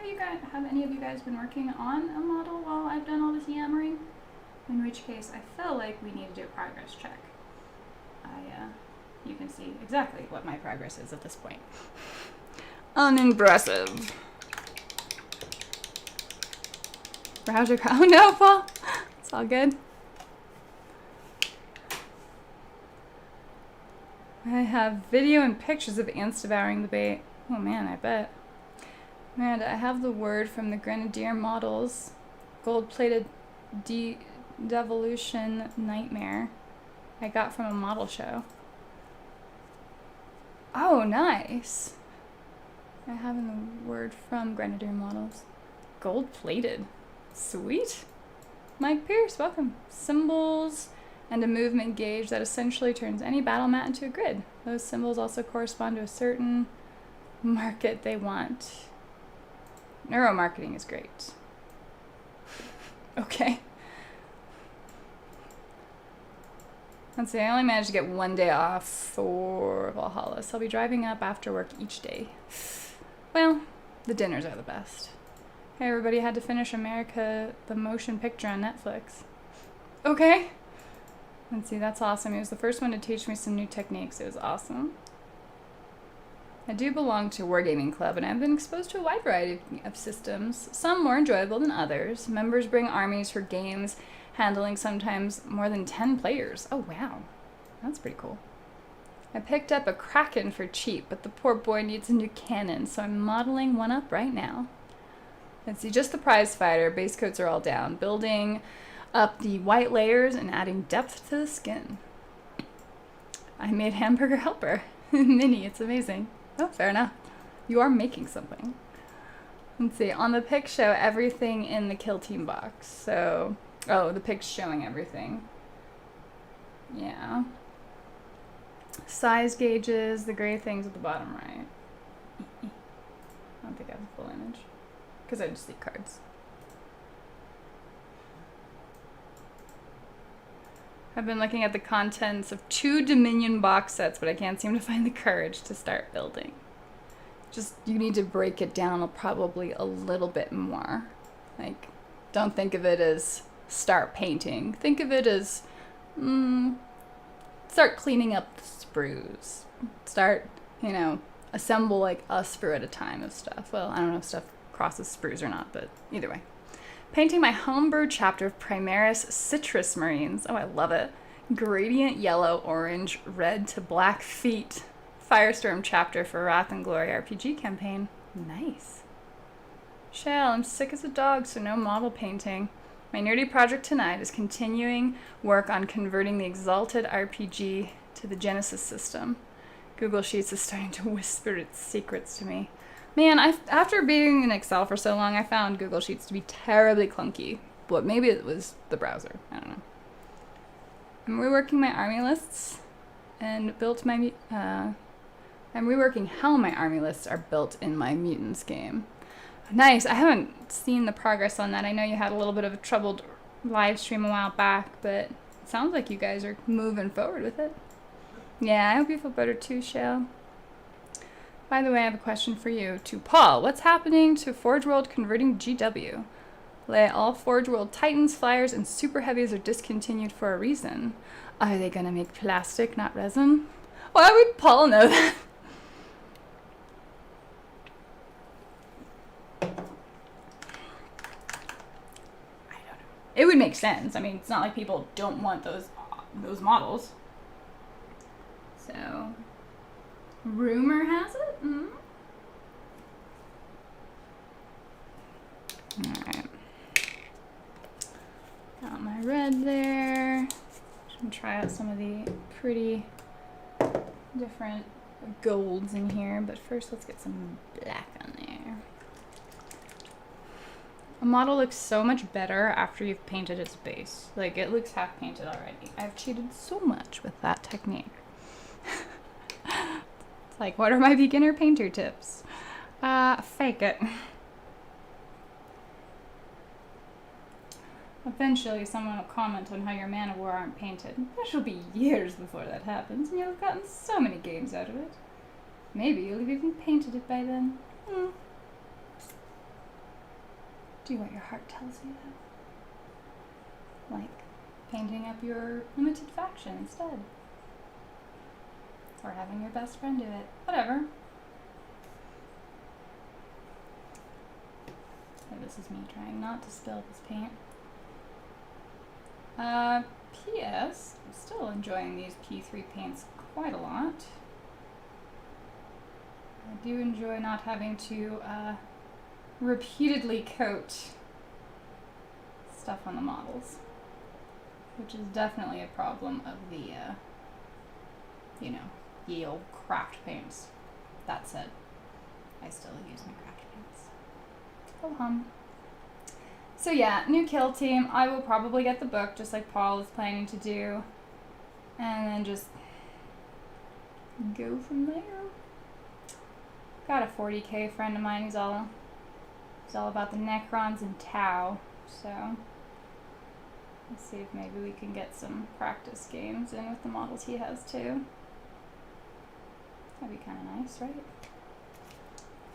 of you guys been working on a model while I've done all this yammering? In which case, I feel like we need to do a progress check. You can see exactly what my progress is at this point. Unimpressive. Browser crowd. Oh no, Paul. It's all good. I have video and pictures of ants devouring the bait. Oh man, I bet. Miranda, I have the word from the Grenadier models. Gold-plated devolution nightmare I got from a model show. Oh, nice. I have in the word from Grenadier models. Gold-plated. Sweet. Mike Pierce, welcome. Symbols and a movement gauge that essentially turns any battle mat into a grid. Those symbols also correspond to a certain market they want. Neuromarketing is great. Okay. Let's see, I only managed to get one day off for Valhalla, so I'll be driving up after work each day. Well, the dinners are the best. Hey everybody, had to finish America, the motion picture on Netflix. Okay. Let's see, that's awesome. He was the first one to teach me some new techniques. It was awesome. I do belong to a wargaming club, and I've been exposed to a wide variety of systems, some more enjoyable than others. Members bring armies for games, handling sometimes more than 10 players. Oh, wow. That's pretty cool. I picked up a Kraken for cheap, but the poor boy needs a new cannon, so I'm modeling one up right now. Let's see, just the prize fighter. Base coats are all down. Building up the white layers and adding depth to the skin. I made Hamburger Helper. Mini, it's amazing. Oh, fair enough. You are making something. Let's see, on the pic show everything in the kill team box. So, oh, the pic's showing everything. Yeah. Size gauges, the gray things at the bottom right. I don't think I have a full image, because I just see cards. I've been looking at the contents of 2 Dominion box sets, but I can't seem to find the courage to start building. Just, you need to break it down probably a little bit more. Like, don't think of it as start painting. Think of it as, start cleaning up the sprues. Start, assemble like a sprue at a time of stuff. Well, I don't know if stuff crosses sprues or not, but either way. Painting my homebrew chapter of Primaris Citrus Marines. Oh, I love it. Gradient yellow, orange, red to black feet. Firestorm chapter for Wrath and Glory RPG campaign. Nice. Shell, I'm sick as a dog, so no model painting. My nerdy project tonight is continuing work on converting the Exalted RPG to the Genesis system. Google Sheets is starting to whisper its secrets to me. Man, after being in Excel for so long, I found Google Sheets to be terribly clunky. But maybe it was the browser. I don't know. I'm reworking my army lists and built my... I'm reworking how my army lists are built in my Mutants game. Nice. I haven't seen the progress on that. I know you had a little bit of a troubled live stream a while back, but it sounds like you guys are moving forward with it. Yeah, I hope you feel better too, Shale. By the way, I have a question for you. To Paul, what's happening to Forge World converting GW? All Forge World Titans, Flyers, and Super Heavies are discontinued for a reason. Are they gonna make plastic, not resin? Why would Paul know that? I don't know. It would make sense. I mean, it's not like people don't want those models. So, rumor has it. Alright. Got my red there. Just gonna try out some of the pretty different golds in here, but first let's get some black on there. A model looks so much better after you've painted its base. Like, it looks half painted already. I've cheated so much with that technique. It's like, what are my beginner painter tips? Fake it. Eventually, someone will comment on how your Man of War aren't painted. That'll be years before that happens, and you'll have gotten so many games out of it. Maybe you'll have even painted it by then. Do what your heart tells you, though. Like painting up your limited faction instead. Or having your best friend do it. Whatever. So this is me trying not to spill this paint. P.S. I'm still enjoying these P3 paints quite a lot. I do enjoy not having to repeatedly coat stuff on the models, which is definitely a problem of the, you know, ye old craft paints. That said, I still use my craft paints. Ho hum. So yeah, new kill team. I will probably get the book, just like Paul is planning to do, and then just go from there. Got a 40k friend of mine. He's all about the Necrons and Tau. So let's see if maybe we can get some practice games in with the models he has too. That'd be kind of nice, right?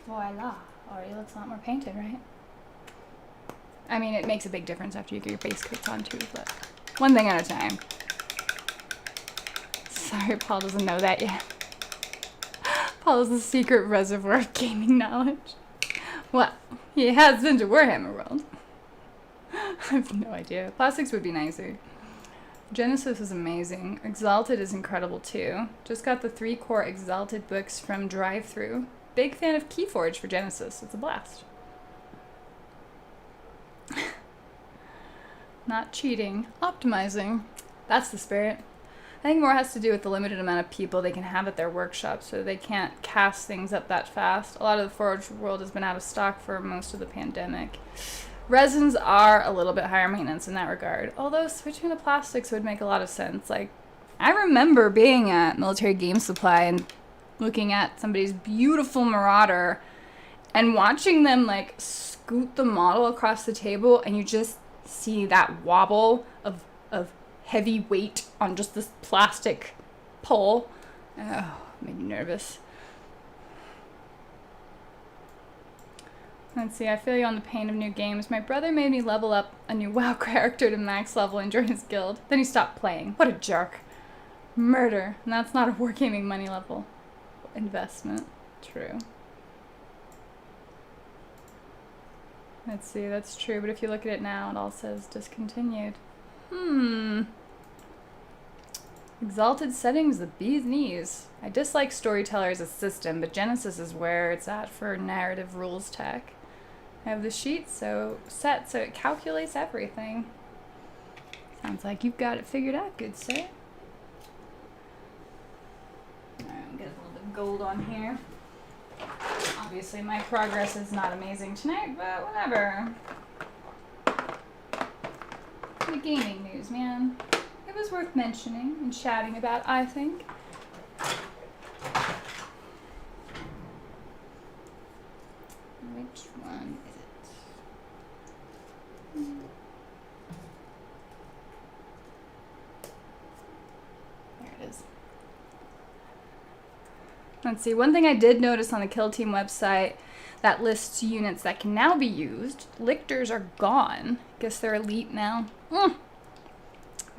Voila! Already looks a lot more painted, right? I mean, it makes a big difference after you get your base coats on too, but one thing at a time. Sorry, Paul doesn't know that yet. Paul is the secret reservoir of gaming knowledge. Well, he has been to Warhammer World. I have no idea. Plastics would be nicer. Genesis is amazing. Exalted is incredible too. Just got the 3-core Exalted books from Drive-Thru. Big fan of Keyforge for Genesis. It's a blast. Not cheating, optimizing. That's the spirit. I think more has to do with the limited amount of people they can have at their workshop, so they can't cast things up that fast. A lot of the Forge world has been out of stock for most of the pandemic. Resins are a little bit higher maintenance in that regard, although switching to plastics would make a lot of sense. Like, I remember being at Military Game Supply and looking at somebody's beautiful Marauder and watching them like scoot the model across the table, and you just see that wobble of heavy weight on just this plastic pole. Oh, made me nervous. Let's see, I feel you on the pain of new games. My brother made me level up a new WoW character to max level and join his guild. Then he stopped playing. What a jerk. Murder. And that's not a wargaming money level investment. True. Let's see, that's true, but if you look at it now, it all says discontinued. Exalted settings, the bee's knees. I dislike Storyteller as a system, but Genesis is where it's at for narrative rules tech. I have the sheet set so it calculates everything. Sounds like you've got it figured out, good sir. Alright, I'll get a little bit of gold on here. Obviously, my progress is not amazing tonight, but whatever. The gaming news, man. It was worth mentioning and chatting about, I think. Which one is it? There it is. Let's see, one thing I did notice on the Kill Team website that lists units that can now be used. Lictors are gone. Guess they're elite now.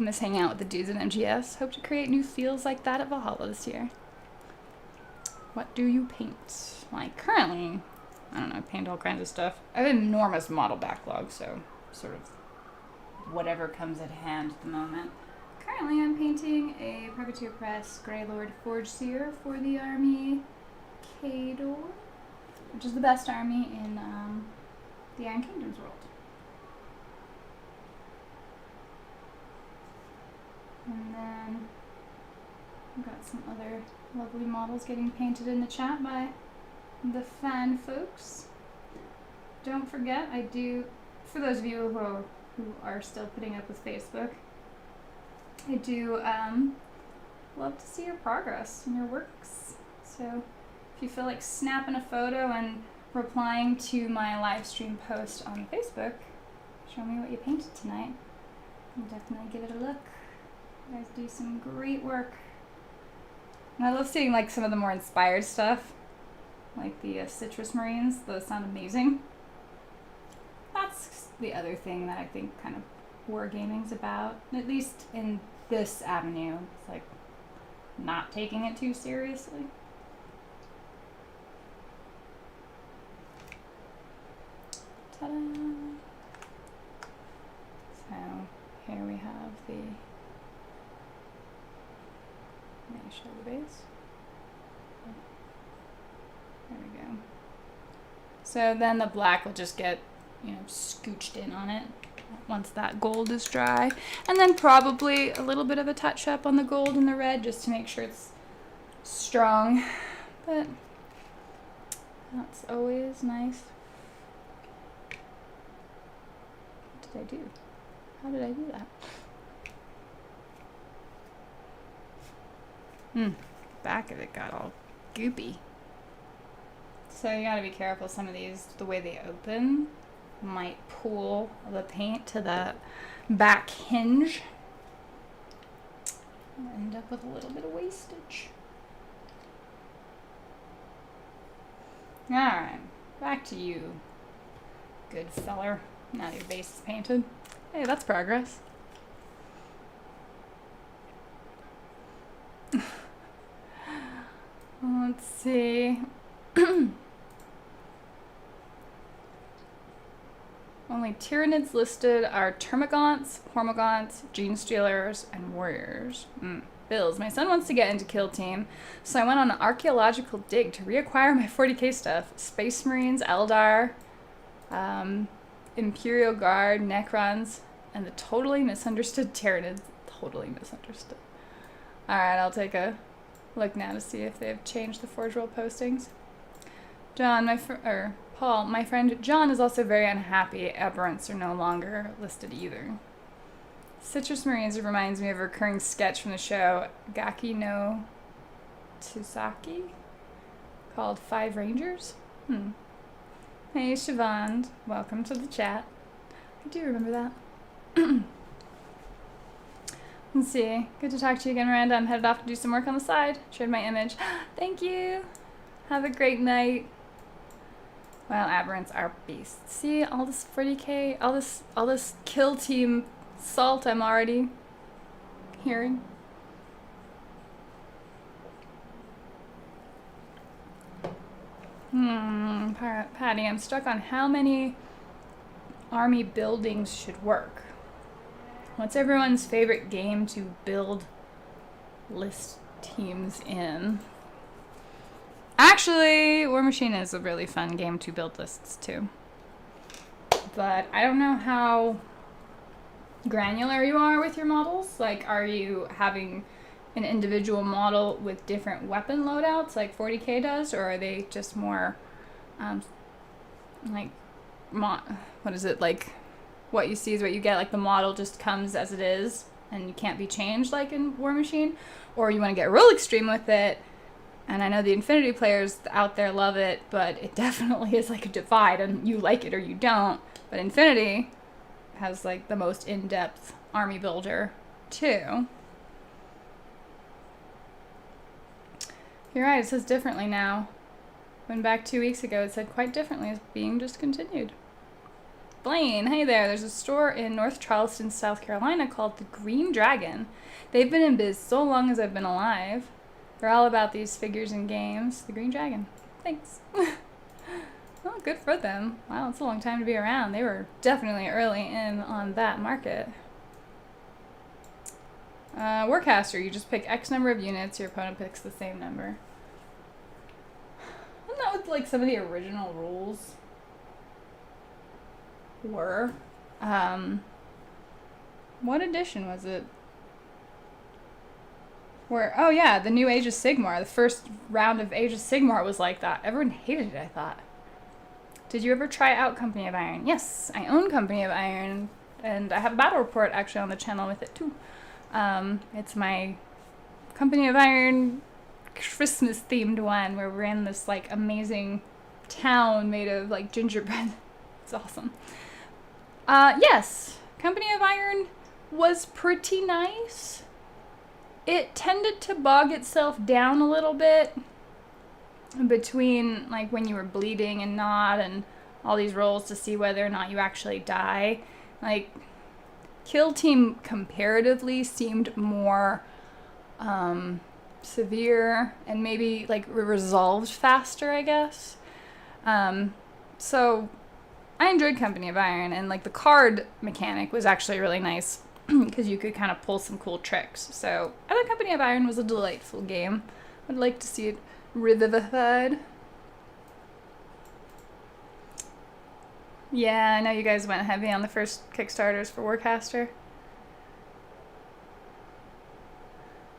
miss hanging out with the dudes in MGS. Hope to create new feels like that at Valhalla this year. What do you paint? Like, currently, I don't know, I paint all kinds of stuff. I have an enormous model backlog, so sort of whatever comes at hand at the moment. Currently, I'm painting a Privateer Press Greylord Forge Seer for the army Kador, which is the best army in the Iron Kingdoms world. And then I've got some other lovely models getting painted in the chat by the fan folks. Don't forget, I do, for those of you who are still putting up with Facebook, I do love to see your progress and your works. So if you feel like snapping a photo and replying to my live stream post on Facebook, show me what you painted tonight. I'll definitely give it a look. You guys do some great work. And I love seeing like some of the more inspired stuff, like the citrus marines. Those sound amazing. That's the other thing that I think kind of wargaming's about, at least in this avenue. It's like not taking it too seriously. Ta-da! So here we have the, let me show the base. There we go. So then the black will just get, scooched in on it once that gold is dry. And then probably a little bit of a touch up on the gold and the red just to make sure it's strong. But that's always nice. What did I do? How did I do that? Back of it got all goopy. So you gotta be careful. Some of these, the way they open, might pull the paint to the back hinge and end up with a little bit of wastage. Alright, back to you, good feller. Now your base is painted. Hey, that's progress. Let's see. Only Tyranids listed are Termagants, Hormagaunts, Gene Stealers, and Warriors. Bills. My son wants to get into Kill Team, so I went on an archaeological dig to reacquire my 40k stuff. Space Marines, Eldar, Imperial Guard, Necrons, and the totally misunderstood Tyranids. Totally misunderstood. Alright, I'll take a look now to see if they've changed the Forge World postings. John, Paul, my friend John is also very unhappy aberrants are no longer listed either. Citrus Marines reminds me of a recurring sketch from the show Gaki no Tsusaki called Five Rangers. Hey Siobhan, welcome to the chat. I do remember that. Let's see. Good to talk to you again, Miranda. I'm headed off to do some work on the side. Shared my image. Thank you. Have a great night. Well, aberrants are beasts. See all this 40k, all this Kill Team salt I'm already hearing. Patty, I'm stuck on how many army buildings should work. What's everyone's favorite game to build list teams in? Actually, War Machine is a really fun game to build lists too. But I don't know how granular you are with your models. Like, are you having an individual model with different weapon loadouts like 40k does, or are they just more what is it, like what you see is what you get, like the model just comes as it is and you can't be changed like in War Machine? Or you want to get real extreme with it, and I know the Infinity players out there love it, but it definitely is like a divide and you like it or you don't. But Infinity has like the most in-depth army builder too. You're right, it says differently now. When back 2 weeks ago it said quite differently as being discontinued. Blaine, hey there. There's a store in North Charleston, South Carolina called the Green Dragon. They've been in biz so long as I've been alive. They're all about these figures and games. The Green Dragon. Thanks. Well, good for them. Wow, it's a long time to be around. They were definitely early in on that market. Warcaster, you just pick X number of units, your opponent picks the same number. Isn't that what, like, some of the original rules were? What edition was it? Where, oh yeah, the new Age of Sigmar. The first round of Age of Sigmar was like that. Everyone hated it, I thought. Did you ever try out Company of Iron? Yes, I own Company of Iron, and I have a battle report actually on the channel with it too. It's my Company of Iron Christmas themed one where we're in this like amazing town made of like gingerbread. It's awesome. Yes, Company of Iron was pretty nice. It tended to bog itself down a little bit between like when you were bleeding and not, and all these rolls to see whether or not you actually die. Like, Kill Team comparatively seemed more severe and maybe like resolved faster, I guess. So I enjoyed Company of Iron, and like the card mechanic was actually really nice because you could kind of pull some cool tricks. So I thought Company of Iron was a delightful game. I'd like to see it revivified. Yeah, I know you guys went heavy on the first Kickstarters for Warcaster.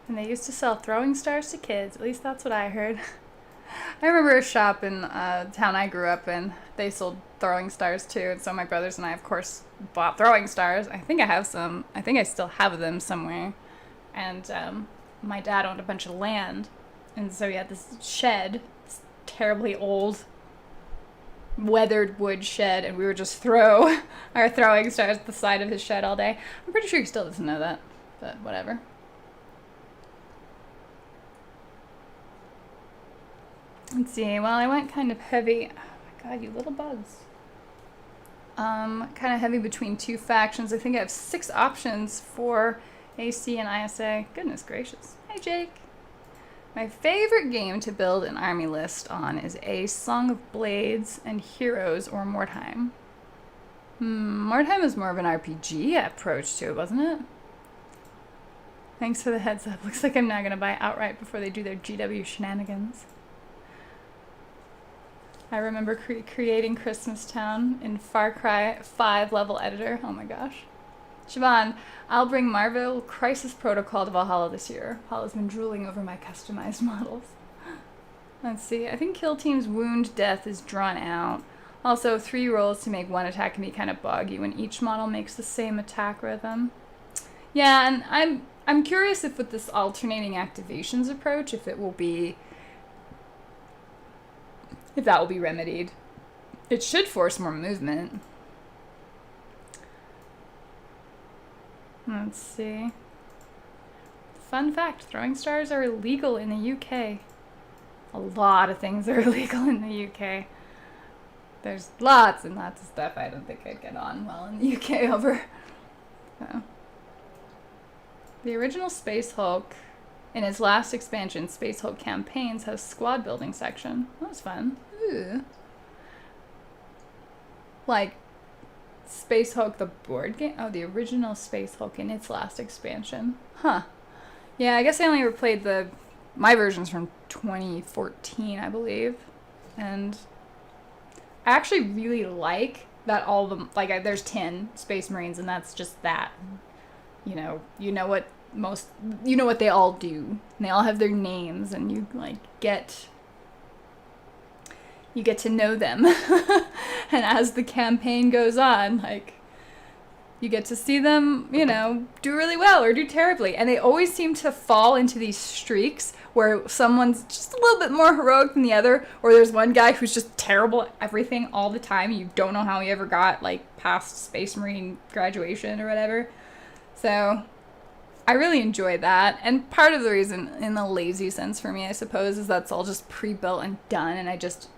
And they used to sell throwing stars to kids. At least that's what I heard. I remember a shop in a town I grew up in. They sold throwing stars too. And so my brothers and I, of course, bought throwing stars. I think I have some. I think I still have them somewhere. And my dad owned a bunch of land. And so he had this shed, this terribly old weathered wood shed, and we would just throw our throwing stars at the side of his shed all day. I'm pretty sure he still doesn't know that, but whatever. Let's see, well, I went kind of heavy. Oh my god, you little bugs. Kind of heavy between two factions. I think I have 6 options for AC and ISA. Goodness gracious. Hi, Jake. My favorite game to build an army list on is A Song of Blades and Heroes or Mordheim. Mordheim is more of an RPG approach to it, wasn't it? Thanks for the heads up. Looks like I'm not going to buy outright before they do their GW shenanigans. I remember creating Christmas Town in Far Cry 5 level editor. Oh my gosh. Siobhan, I'll bring Marvel Crisis Protocol to Valhalla this year. Paula's been drooling over my customized models. Let's see. I think Kill Team's Wound Death is drawn out. Also, 3 rolls to make 1 attack can be kind of buggy when each model makes the same attack rhythm. Yeah, and I'm curious if with this alternating activations approach, if that will be remedied. It should force more movement. Let's see. Fun fact, throwing stars are illegal in the UK. A lot of things are illegal in the UK. There's lots and lots of stuff I don't think I'd get on well in the UK over. So. The original Space Hulk, in its last expansion, Space Hulk Campaigns, has a squad building section. That was fun. Ooh. Like, Space Hulk the board game? Oh, the original Space Hulk in its last expansion. Huh. Yeah, I guess I only ever played my version's from 2014, I believe. And I actually really like that all the, like, there's 10 Space Marines, and that's just that. You know what they all do. And they all have their names, and you, like, get to know them. And as the campaign goes on, like, you get to see them, do really well or do terribly. And they always seem to fall into these streaks where someone's just a little bit more heroic than the other, or there's one guy who's just terrible at everything all the time. You don't know how he ever got, like, past Space Marine graduation or whatever. So I really enjoy that. And part of the reason, in the lazy sense for me, I suppose, is that's all just pre-built and done, and I just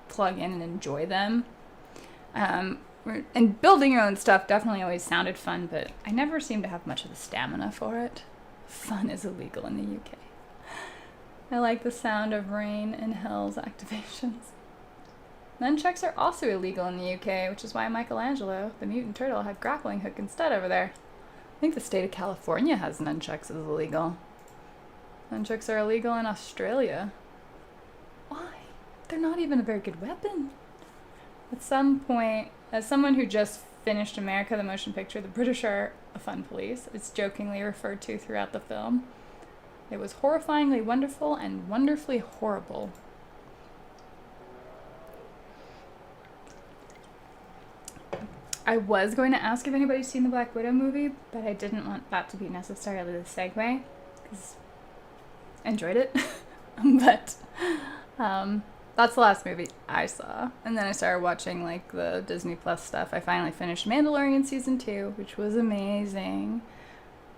plug in and enjoy them. And building your own stuff definitely always sounded fun, but I never seemed to have much of the stamina for it. Fun is illegal in the UK. I like the sound of rain and hell's activations. Nunchucks are also illegal in the UK, which is why Michelangelo, the mutant turtle, had grappling hook instead over there. I think the state of California has nunchucks as illegal. Nunchucks are illegal in Australia. Why? They're not even a very good weapon. At some point, as someone who just finished America the Motion Picture, the British are a fun police. It's jokingly referred to throughout the film. It was horrifyingly wonderful and wonderfully horrible. I was going to ask if anybody's seen the Black Widow movie, but I didn't want that to be necessarily the segue, because I enjoyed it. But that's the last movie I saw. And then I started watching like the Disney Plus stuff. I finally finished Mandalorian Season 2, which was amazing.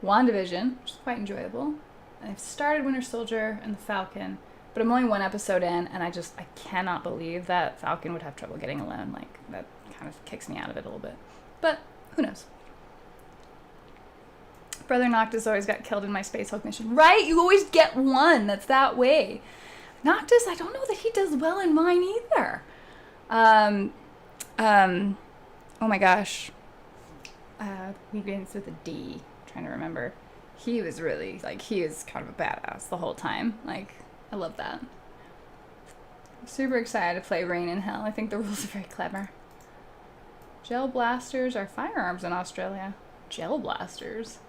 WandaVision, which is quite enjoyable. I've started Winter Soldier and the Falcon, but I'm only one episode in, and I cannot believe that Falcon would have trouble getting alone. Like, that kind of kicks me out of it a little bit. But who knows? Brother Noctis always got killed in my Space Hulk mission. Right? You always get one that's that way. Noctis, I don't know that he does well in mine either. Oh my gosh. He begins with a D. I'm trying to remember. He was really, like, he was kind of a badass the whole time. Like, I love that. I'm super excited to play Rain in Hell. I think the rules are very clever. Gel blasters are firearms in Australia. Gel blasters.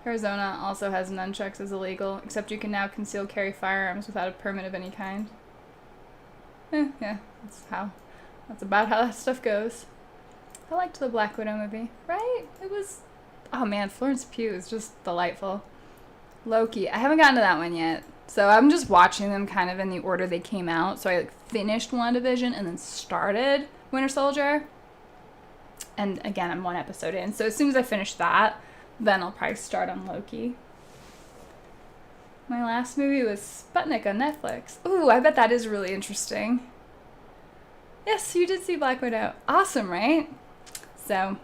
Arizona also has nunchucks as illegal, except you can now conceal carry firearms without a permit of any kind. Yeah, that's about how that stuff goes. I liked the Black Widow movie, right? It was, oh man, Florence Pugh is just delightful. Loki, I haven't gotten to that one yet, so I'm just watching them kind of in the order they came out. So I like finished WandaVision and then started Winter Soldier. And again, I'm one episode in, so as soon as I finish that, then I'll probably start on Loki. My last movie was Sputnik on Netflix. Ooh, I bet that is really interesting. Yes, you did see Black Widow. Awesome, right? So,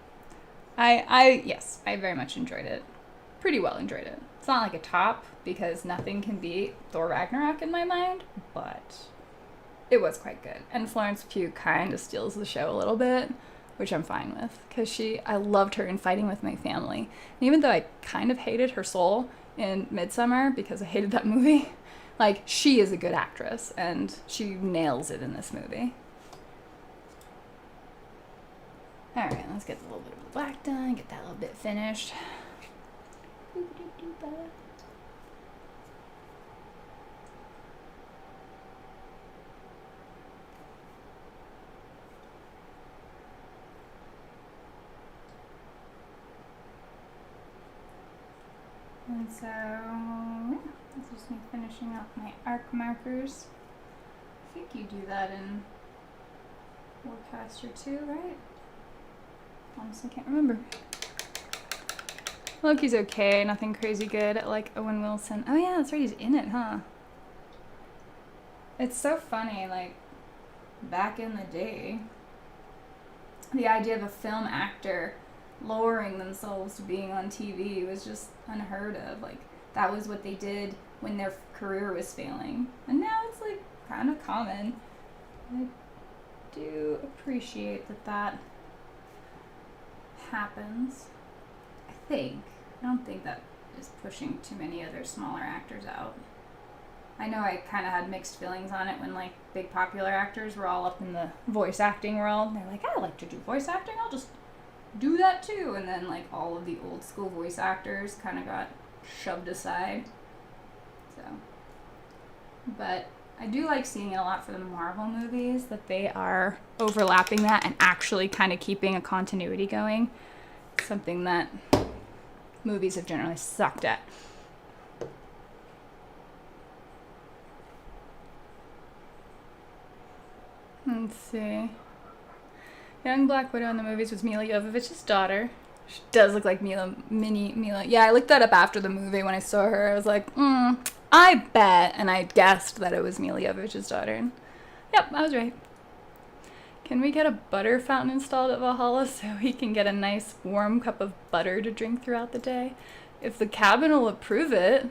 yes, I very much enjoyed it. Pretty well enjoyed it. It's not like a top, because nothing can beat Thor Ragnarok in my mind, but it was quite good. And Florence Pugh kind of steals the show a little bit, which I'm fine with, because I loved her in Fighting with My Family. And even though I kind of hated her soul in Midsommar, because I hated that movie, like, she is a good actress, and she nails it in this movie. Alright, let's get a little bit of the black done, get that little bit finished. And so, this is me finishing up my arc markers. I think you do that in Warcaster too, right? Honestly, can't remember. Loki's okay, nothing crazy good. I like Owen Wilson. Oh yeah, that's right, he's in it, huh? It's so funny, like, back in the day, the idea of a film actor lowering themselves to being on TV was just unheard of. Like, that was what they did when their career was failing. And now it's, like, kind of common. I do appreciate that happens. I don't think that is pushing too many other smaller actors out. I know I kind of had mixed feelings on it when, like, big popular actors were all up in the voice acting world. They're like, I like to do voice acting, I'll just do that too. And then, like, all of the old school voice actors kind of got shoved aside. So, but I do like seeing it a lot for the Marvel movies, that they are overlapping that and actually kind of keeping a continuity going. Something that movies have generally sucked at. Let's see. Young Black Widow in the movies was Mila Jovovich's daughter. She does look like mini Mila. Yeah, I looked that up after the movie when I saw her. I was like, I bet. And I guessed that it was Mila Jovovich's daughter. And yep, I was right. Can we get a butter fountain installed at Valhalla so he can get a nice warm cup of butter to drink throughout the day? If the cabin will approve it.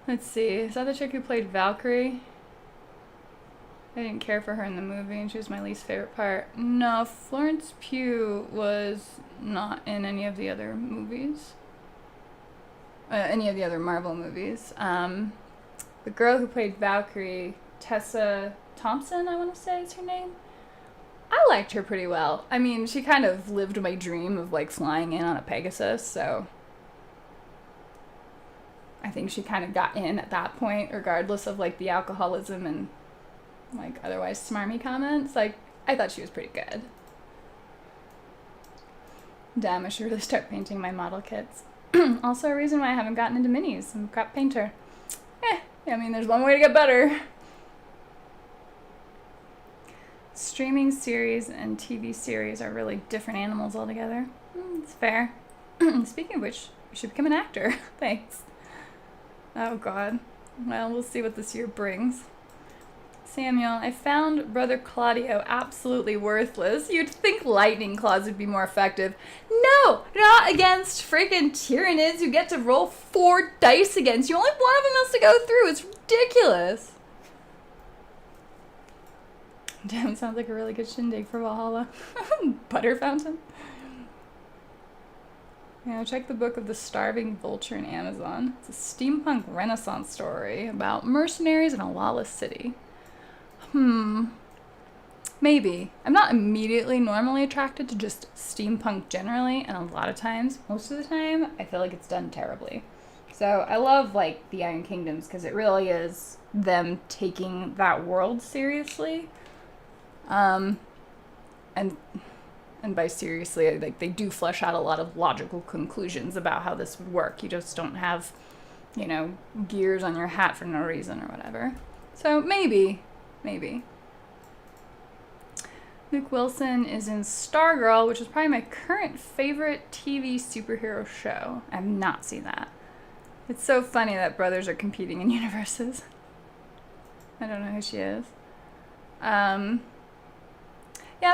Let's see. Is that the chick who played Valkyrie? I didn't care for her in the movie, and she was my least favorite part. No, Florence Pugh was not in any of the other movies. Any of the other Marvel movies. The girl who played Valkyrie, Tessa Thompson, I want to say is her name. I liked her pretty well. I mean, she kind of lived my dream of, like, flying in on a Pegasus, so I think she kind of got in at that point, regardless of, like, the alcoholism and, like, otherwise smarmy comments. Like, I thought she was pretty good. Damn, I should really start painting my model kits. Also a reason why I haven't gotten into minis. I'm a crap painter. I mean, there's one way to get better. Streaming series and TV series are really different animals altogether. It's fair. Speaking of which, you should become an actor. Thanks. Oh god. Well, we'll see what this year brings. Samuel, I found Brother Claudio absolutely worthless. You'd think lightning claws would be more effective. No, not against freaking Tyranids who get to roll 4 dice against you. Only one of them has to go through. It's ridiculous. Damn, sounds like a really good shindig for Valhalla. Butter fountain. Yeah, check the book of The Starving Vulture in Amazon. It's a steampunk renaissance story about mercenaries in a lawless city. Maybe. I'm not immediately normally attracted to just steampunk generally, and a lot of times, most of the time, I feel like it's done terribly. So I love, like, the Iron Kingdoms, because it really is them taking that world seriously. And by seriously, like, they do flesh out a lot of logical conclusions about how this would work. You just don't have, you know, gears on your hat for no reason or whatever. So maybe. Luke Wilson is in Stargirl, which is probably my current favorite TV superhero show. I have not seen that. It's so funny that brothers are competing in universes. I don't know who she is. Yeah,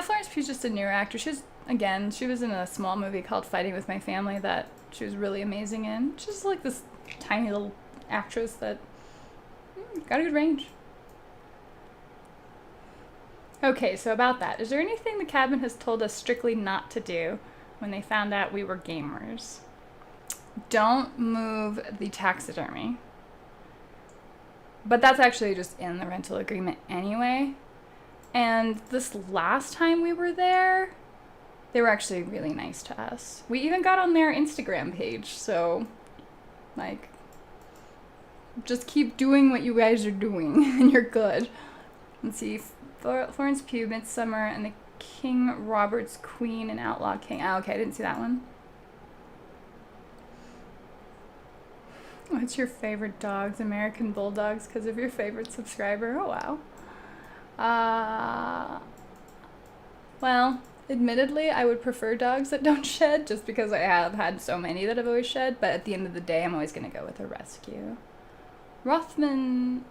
Florence Pugh's just a newer actor. She was in a small movie called Fighting with My Family that she was really amazing in. She's like this tiny little actress that got a good range. Okay, so about that, is there anything the cabin has told us strictly not to do when they found out we were gamers? Don't move the taxidermy. But that's actually just in the rental agreement anyway. And this last time we were there, they were actually really nice to us. We even got on their Instagram page, so, like, just keep doing what you guys are doing, and you're good. Let's see, Florence Pugh, Midsummer, and the King Robert's Queen and Outlaw King. Oh, okay, I didn't see that one. What's your favorite dogs? American Bulldogs, because of your favorite subscriber? Oh, wow. Well, admittedly, I would prefer dogs that don't shed, just because I have had so many that have always shed, but at the end of the day, I'm always going to go with a rescue. Rothian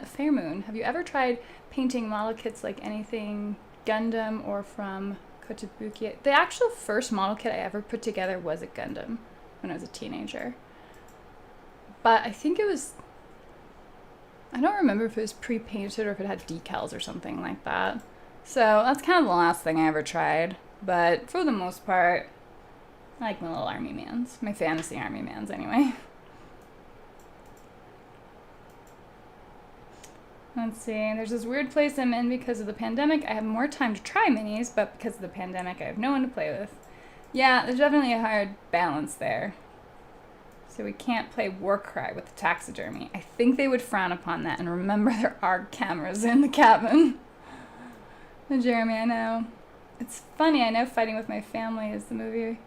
Fairmoon, have you ever tried painting model kits like anything Gundam or from Kotobukiya? The actual first model kit I ever put together was a Gundam when I was a teenager. But I think it was, I don't remember if it was pre-painted or if it had decals or something like that. So that's kind of the last thing I ever tried. But for the most part, I like my little army mans. My fantasy army mans anyway. Let's see, there's this weird place I'm in because of the pandemic. I have more time to try minis, but because of the pandemic, I have no one to play with. Yeah, there's definitely a hard balance there. So we can't play Warcry with the taxidermy. I think they would frown upon that, and remember there are cameras in the cabin. And Jeremy, I know. It's funny, I know Fighting with My Family is the movie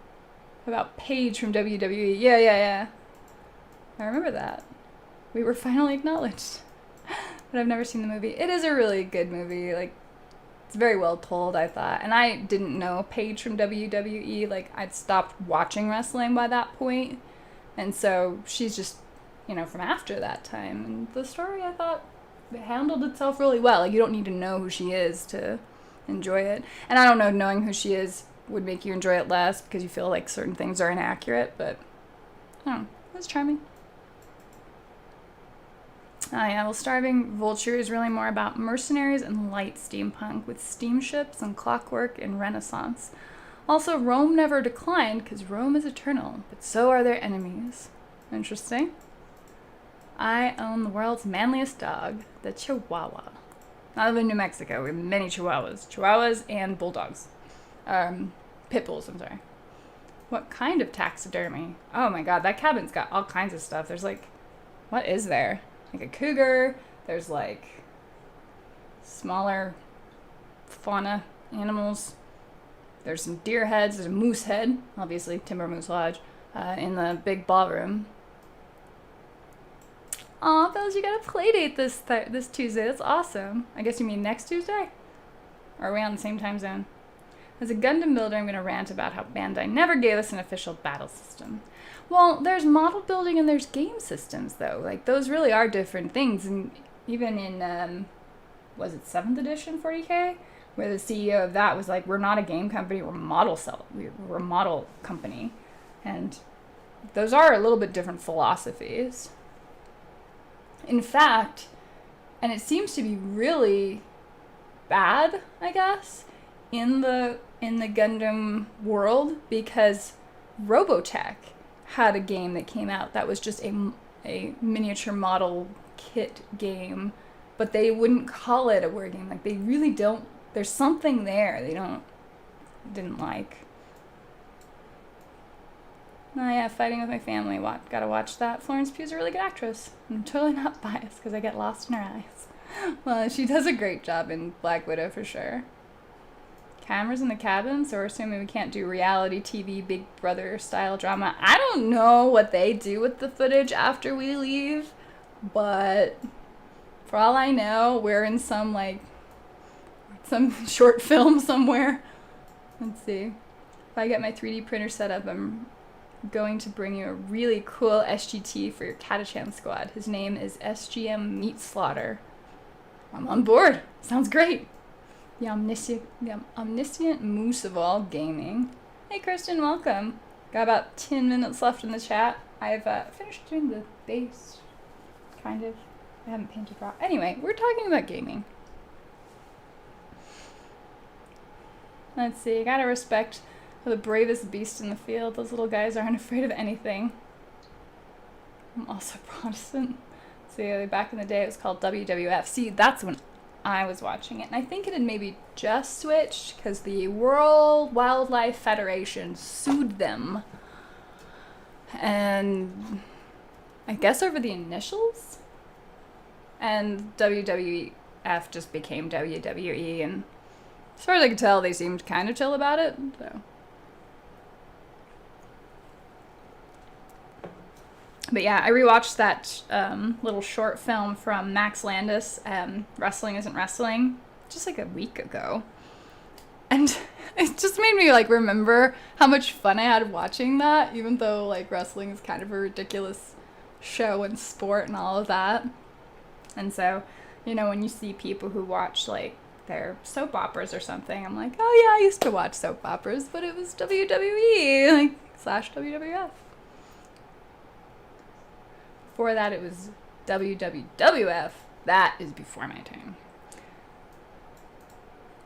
about Paige from WWE. Yeah. I remember that. We were finally acknowledged. But I've never seen the movie. It is a really good movie. Like, it's very well told, I thought. And I didn't know Paige from WWE. Like, I'd stopped watching wrestling by that point. And so she's just, you know, from after that time. And the story, I thought, handled itself really well. Like, you don't need to know who she is to enjoy it. And I don't know, knowing who she is would make you enjoy it less because you feel like certain things are inaccurate, but I don't know. It was charming. Oh yeah, well, Starving Vulture is really more about mercenaries and light steampunk with steamships and clockwork and Renaissance. Also, Rome never declined because Rome is eternal, but so are their enemies. Interesting. I own the world's manliest dog, the Chihuahua. I live in New Mexico. We have many Chihuahuas and bulldogs. Pit bulls, I'm sorry. What kind of taxidermy? Oh my god, that cabin's got all kinds of stuff. There's like, what is there? Like a cougar. There's like smaller fauna animals. There's some deer heads. There's a moose head, obviously, Timber Moose Lodge, in the big ballroom. Aw, Bells, you got a play date this Tuesday. That's awesome. I guess you mean next Tuesday? Or are we on the same time zone? As a Gundam builder, I'm going to rant about how Bandai never gave us an official battle system. Well, there's model building and there's game systems, though. Like, those really are different things. And even in, was it 7th edition 40K? Where the CEO of that was like, we're not a game company, we're a model company. And those are a little bit different philosophies. In fact, and it seems to be really bad, I guess, in the Gundam world, because Robotech had a game that came out that was just a miniature model kit game, but they wouldn't call it a war game. Like, they really don't. There's something there they didn't like. Oh yeah, Fighting with My Family. Gotta watch that. Florence Pugh's a really good actress. I'm totally not biased because I get lost in her eyes. Well, she does a great job in Black Widow for sure. Cameras in the cabin, so we're assuming we can't do reality TV Big Brother style drama. I don't know what they do with the footage after we leave, but for all I know, we're in some short film somewhere. Let's see. If I get my 3D printer set up, I'm going to bring you a really cool SGT for your Katachan squad. His name is SGM Meat Slaughter. I'm on board. Sounds great. The omniscient moose of all gaming. Hey Kristen, welcome. Got about 10 minutes left in the chat. I've finished doing the base, kind of. I haven't painted raw. Anyway, we're talking about gaming. Let's see, you gotta respect the bravest beast in the field. Those little guys aren't afraid of anything. I'm also Protestant. See, back in the day it was called WWF. See, that's when I was watching it. And I think it had maybe just switched because the World Wildlife Federation sued them. And I guess over the initials? And WWF just became WWE, and as far as I could tell, they seemed kind of chill about it, so. But yeah, I rewatched that little short film from Max Landis, Wrestling Isn't Wrestling, just like a week ago. And it just made me like remember how much fun I had watching that, even though like wrestling is kind of a ridiculous show and sport and all of that. And so, you know, when you see people who watch like their soap operas or something, I'm like, oh yeah, I used to watch soap operas, but it was WWE, like / WWF. Before that, it was WWF. That is before my time.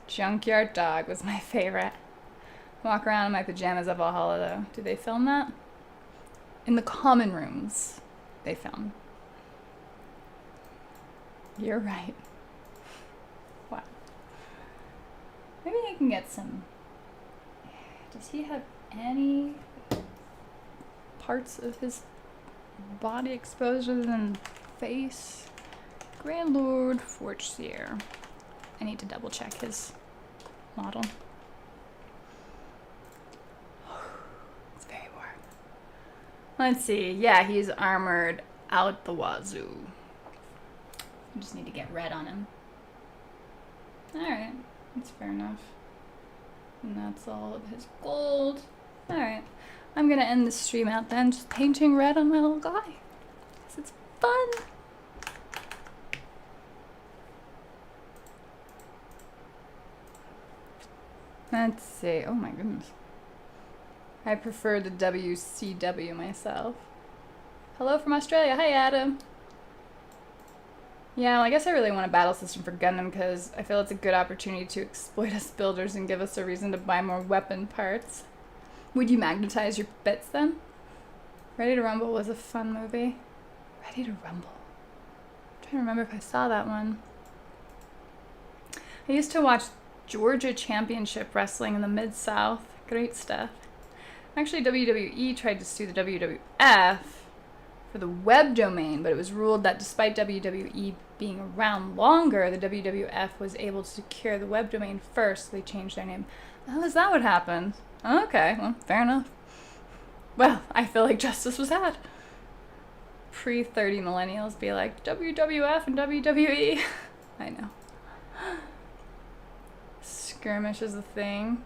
Junkyard Dog was my favorite. Walk around in my pajamas at Valhalla, though. Did they film that? In the common rooms, they filmed. You're right. Wow. Maybe I can get some. Does he have any parts of his body exposed other than face? Grand Lord Fortier. I need to double check his model. It's very warm. Let's see. Yeah, he's armored out the wazoo. I just need to get red on him. Alright, that's fair enough. And that's all of his gold. Alright, I'm gonna end the stream out then, just painting red on my little guy. Because it's fun. Let's see. Oh my goodness. I prefer the WCW myself. Hello from Australia. Hi, Adam. Yeah, well, I guess I really want a battle system for Gundam because I feel it's a good opportunity to exploit us builders and give us a reason to buy more weapon parts. Would you magnetize your bits then? Ready to Rumble was a fun movie. Ready to Rumble. I'm trying to remember if I saw that one. I used to watch Georgia Championship Wrestling in the Mid-South. Great stuff. Actually, WWE tried to sue the WWF for the web domain, but it was ruled that despite WWE being around longer, the WWF was able to secure the web domain first, so they changed their name. Oh, is that what happened? Okay, well, fair enough. Well, I feel like justice was had. Pre-30 millennials be like, WWF and WWE. I know. Skirmish is a thing.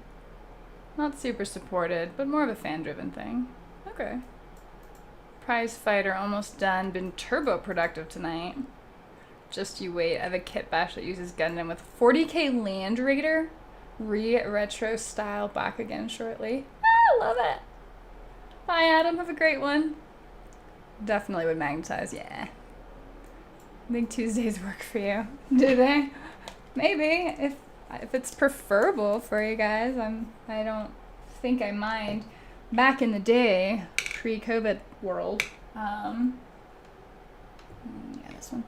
Not super supported, but more of a fan-driven thing. Okay. Prize Fighter almost done. Been turbo productive tonight. Just you wait. I have a kit bash that uses Gundam with 40k Land Raider. Retro style back again shortly. Ah, love it. Bye, Adam. Have a great one. Definitely would magnetize. Yeah. I think Tuesdays work for you. Do they? Maybe. If it's preferable for you guys, I don't think I mind. Back in the day, pre-COVID world, yeah, this one.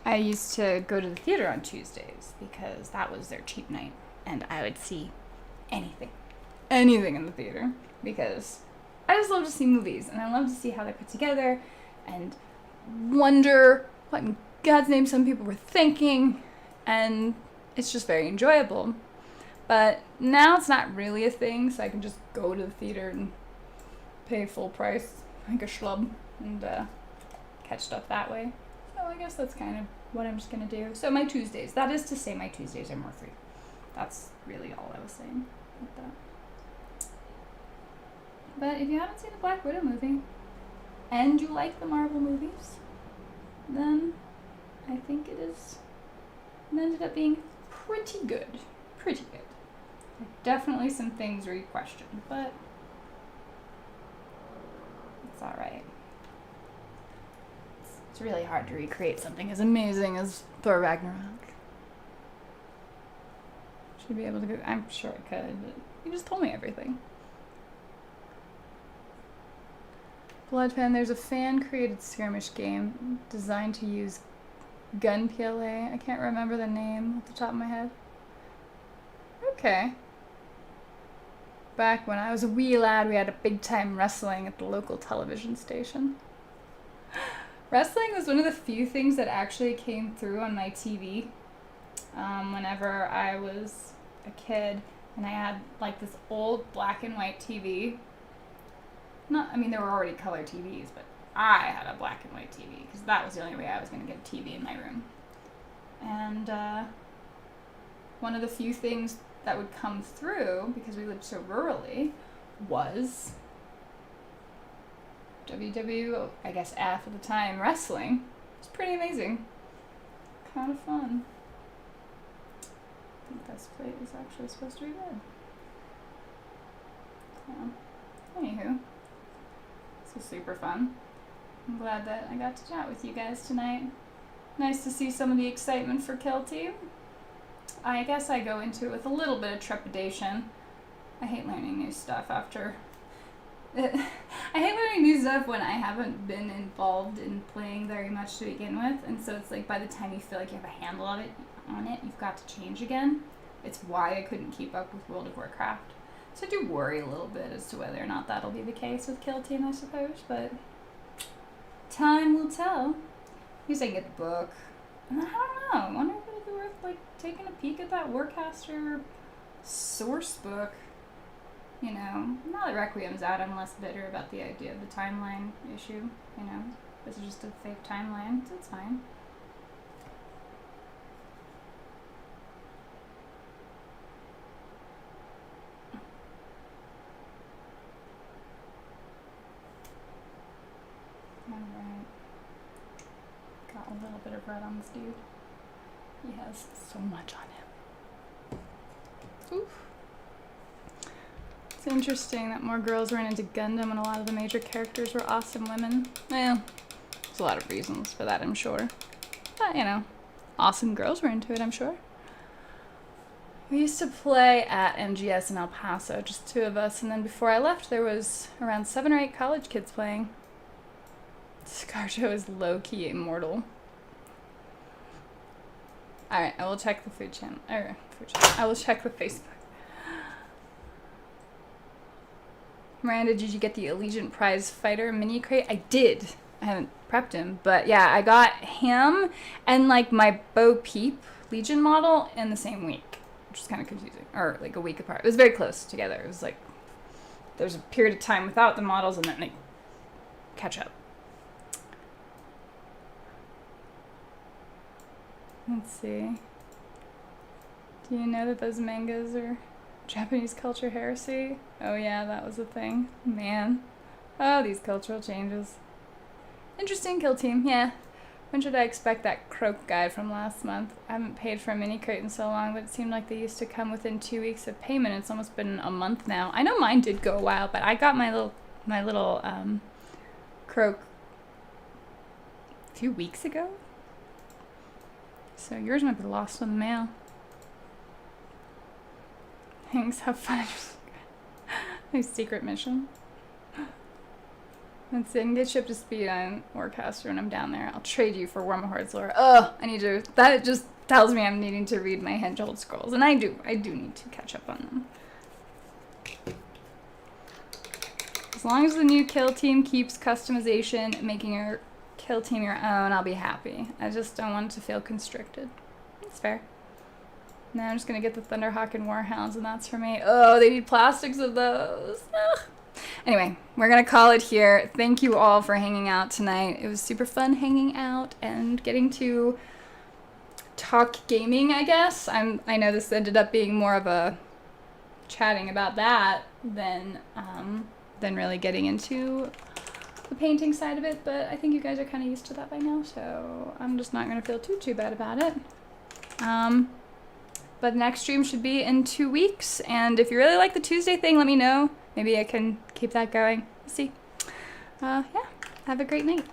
I used to go to the theater on Tuesdays because that was their cheap night, and I would see anything in the theater because I just love to see movies, and I love to see how they're put together, and wonder what in God's name some people were thinking, and it's just very enjoyable. But now it's not really a thing, so I can just go to the theater and pay full price like a schlub and catch stuff that way. So I guess that's kind of what I'm just going to do. So my Tuesdays, that is to say my Tuesdays are more free. That's really all I was saying with that. But if you haven't seen the Black Widow movie, and you like the Marvel movies, then I think it ended up being pretty good. Pretty good. Definitely some things where you question, but it's alright. It's really hard to recreate something as amazing as Thor Ragnarok. Should be able to go. I'm sure I could, but you just told me everything. Bloodfan, there's a fan-created skirmish game designed to use Gun PLA. I can't remember the name off the top of my head. Okay. Back when I was a wee lad, we had a big-time wrestling at the local television station. Wrestling was one of the few things that actually came through on my TV whenever I was a kid, and I had like this old black and white TV. There were already color TVs, but I had a black and white TV because that was the only way I was going to get a TV in my room. And one of the few things that would come through, because we lived so rurally, was WW, I guess F at the time, wrestling. It's pretty amazing. Kind of fun. I think this plate is actually supposed to be red. Anywho, this was super fun. I'm glad that I got to chat with you guys tonight. Nice to see some of the excitement for Kill Team. I guess I go into it with a little bit of trepidation. I hate learning new stuff after... I hate learning new stuff when I haven't been involved in playing very much to begin with, and so it's like by the time you feel like you have a handle on it, you've got to change again. It's why I couldn't keep up with World of Warcraft. So I do worry a little bit as to whether or not that'll be the case with Kill Team, I suppose, but time will tell. At least I can get the book. And I don't know, I wonder if it'll be worth like taking a peek at that Warcaster source book. You know, now that Requiem's out, I'm less bitter about the idea of the timeline issue. You know, this is just a fake timeline, so it's fine. Alright. Got a little bit of red on this dude. He has so much on him. Oof. It's interesting that more girls were into Gundam when a lot of the major characters were awesome women. Well, there's a lot of reasons for that, I'm sure. But, you know, awesome girls were into it, I'm sure. We used to play at MGS in El Paso, just 2 of us, and then before I left, there was around 7 or 8 college kids playing. ScarJo is low-key immortal. Alright, I will check the food channel. I will check the Facebook. Miranda, did you get the Allegiant Prize Fighter mini crate? I did. I haven't prepped him, but yeah, I got him and like my Bo Peep Legion model in the same week, which is kind of confusing, or like a week apart. It was very close together. It was like there's a period of time without the models and then they catch up. Let's see. Do you know that those mangas are Japanese culture heresy? Oh yeah, that was a thing. Man. Oh, these cultural changes. Interesting kill team, yeah. When should I expect that croak guide from last month? I haven't paid for a mini crate in so long, but it seemed like they used to come within 2 weeks of payment. It's almost been a month now. I know mine did go a while, but I got my little croak a few weeks ago. So yours might be lost in the mail. Thanks, have fun. Nice secret mission. Let's see, I can get you up to speed on Warcaster when I'm down there. I'll trade you for Wormhorde's lore. Oh, I need to, that just tells me I'm needing to read my Henjold scrolls. And I do need to catch up on them. As long as the new kill team keeps customization, making your kill team your own, I'll be happy. I just don't want it to feel constricted. That's fair. Now I'm just gonna get the Thunderhawk and Warhounds, and that's for me. Oh, they need plastics of those. Ugh. Anyway, we're gonna call it here. Thank you all for hanging out tonight. It was super fun hanging out and getting to talk gaming, I guess. I know this ended up being more of a chatting about that than really getting into the painting side of it, but I think you guys are kind of used to that by now, so I'm just not gonna feel too bad about it. But next stream should be in 2 weeks, and if you really like the Tuesday thing, let me know. Maybe I can keep that going. We'll see. Yeah, have a great night.